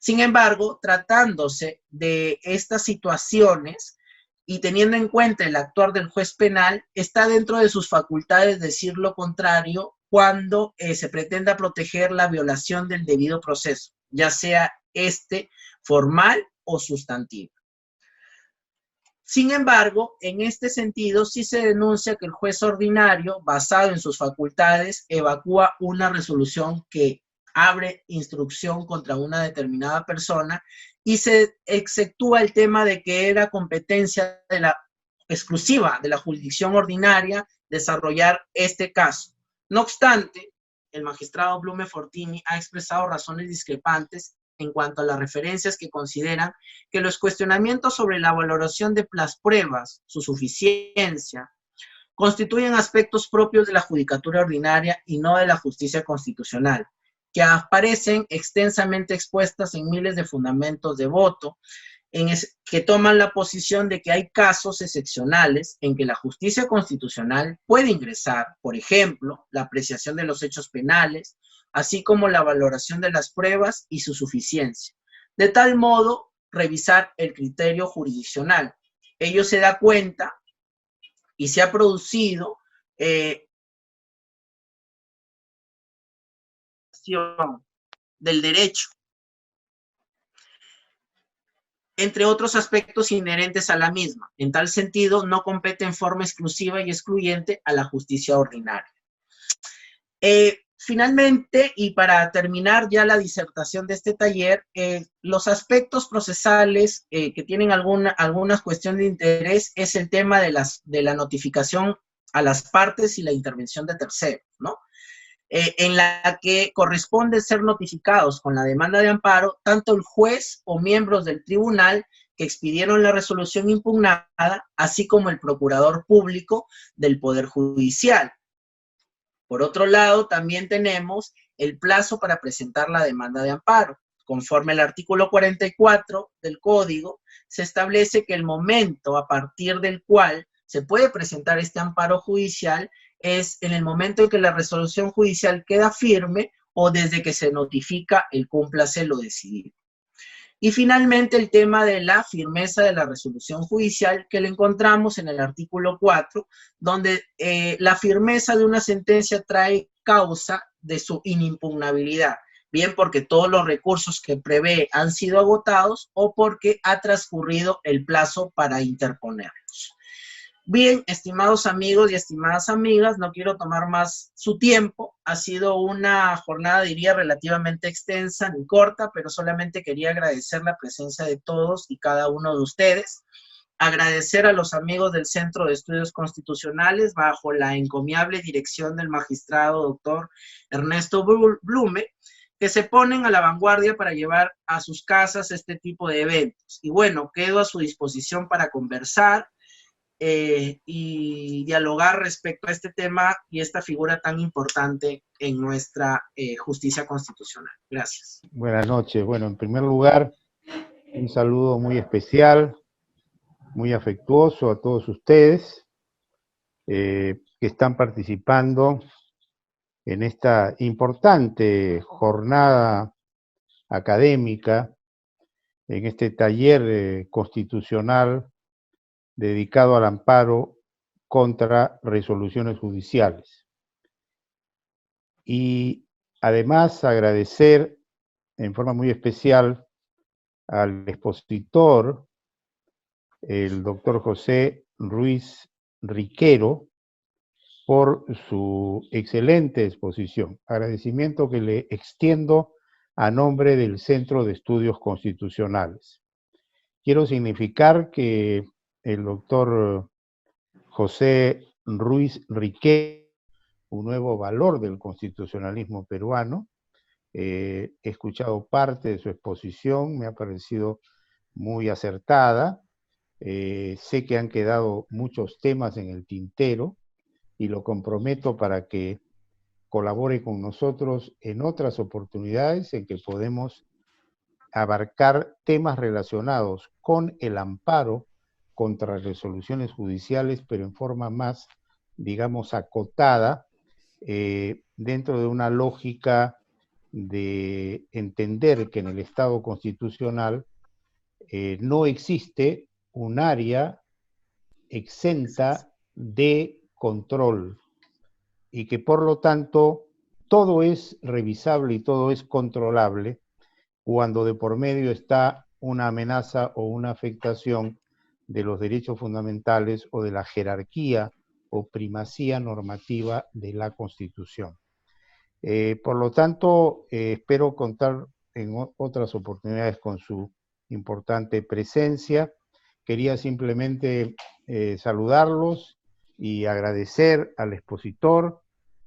Sin embargo, tratándose de estas situaciones y teniendo en cuenta el actuar del juez penal, está dentro de sus facultades decir lo contrario cuando se pretenda proteger la violación del debido proceso, ya sea formal o sustantivo. Sin embargo, en este sentido, sí se denuncia que el juez ordinario, basado en sus facultades, evacúa una resolución que abre instrucción contra una determinada persona y se exceptúa el tema de que era competencia exclusiva de la jurisdicción ordinaria desarrollar este caso. No obstante, el magistrado Blume Fortini ha expresado razones discrepantes en cuanto a las referencias que consideran que los cuestionamientos sobre la valoración de las pruebas, su suficiencia, constituyen aspectos propios de la judicatura ordinaria y no de la justicia constitucional, que aparecen extensamente expuestas en miles de fundamentos de voto, que toman la posición de que hay casos excepcionales en que la justicia constitucional puede ingresar, por ejemplo, la apreciación de los hechos penales, así como la valoración de las pruebas y su suficiencia. De tal modo, revisar el criterio jurisdiccional. Ello se da cuenta y se ha producido del derecho, entre otros aspectos inherentes a la misma. En tal sentido, no compete en forma exclusiva y excluyente a la justicia ordinaria. Finalmente, y para terminar ya la disertación de este taller, los aspectos procesales que tienen algunas cuestiones de interés es el tema de la notificación a las partes y la intervención de terceros, ¿no? En la que corresponde ser notificados con la demanda de amparo tanto el juez o miembros del tribunal que expidieron la resolución impugnada, así como el procurador público del Poder Judicial. Por otro lado, también tenemos el plazo para presentar la demanda de amparo. Conforme al artículo 44 del Código, se establece que el momento a partir del cual se puede presentar este amparo judicial es en el momento en que la resolución judicial queda firme o desde que se notifica el cúmplice lo decidido. Y finalmente el tema de la firmeza de la resolución judicial que lo encontramos en el artículo 4, donde la firmeza de una sentencia trae causa de su inimpugnabilidad, bien porque todos los recursos que prevé han sido agotados o porque ha transcurrido el plazo para interponerlos. Bien, estimados amigos y estimadas amigas, no quiero tomar más su tiempo. Ha sido una jornada, diría, relativamente extensa, ni corta, pero solamente quería agradecer la presencia de todos y cada uno de ustedes. Agradecer a los amigos del Centro de Estudios Constitucionales bajo la encomiable dirección del magistrado doctor Ernesto Blume, que se ponen a la vanguardia para llevar a sus casas este tipo de eventos. Y bueno, quedo a su disposición para conversar y dialogar respecto a este tema y esta figura tan importante en nuestra justicia constitucional. Gracias. Buenas noches. Bueno, en primer lugar, un saludo muy especial, muy afectuoso a todos ustedes que están participando en esta importante jornada académica, en este taller constitucional dedicado al amparo contra resoluciones judiciales. Y además agradecer en forma muy especial al expositor, el doctor José Ruiz Riquero, por su excelente exposición. Agradecimiento que le extiendo a nombre del Centro de Estudios Constitucionales. Quiero significar que el doctor José Ruiz Riquero, un nuevo valor del constitucionalismo peruano. He escuchado parte de su exposición, me ha parecido muy acertada. Sé que han quedado muchos temas en el tintero y lo comprometo para que colabore con nosotros en otras oportunidades en que podemos abarcar temas relacionados con el amparo contra resoluciones judiciales, pero en forma más, digamos, acotada, dentro de una lógica de entender que en el Estado constitucional no existe un área exenta de control y que por lo tanto todo es revisable y todo es controlable cuando de por medio está una amenaza o una afectación de los derechos fundamentales o de la jerarquía o primacía normativa de la Constitución. Por lo tanto, espero contar en otras oportunidades con su importante presencia. Quería simplemente saludarlos y agradecer al expositor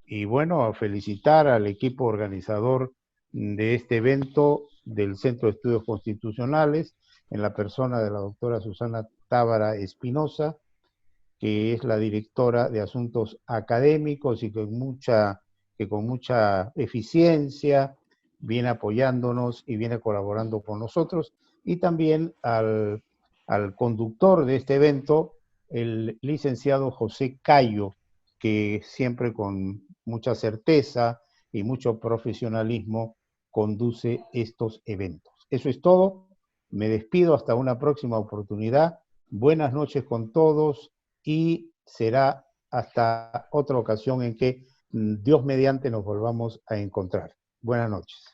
y bueno, felicitar al equipo organizador de este evento del Centro de Estudios Constitucionales, en la persona de la doctora Susana Tábara Espinosa, que es la directora de Asuntos Académicos y que con mucha eficiencia viene apoyándonos y viene colaborando con nosotros, y también al conductor de este evento, el licenciado José Cayo, que siempre con mucha certeza y mucho profesionalismo conduce estos eventos. Eso es todo. Me despido hasta una próxima oportunidad. Buenas noches con todos y será hasta otra ocasión en que Dios mediante nos volvamos a encontrar. Buenas noches.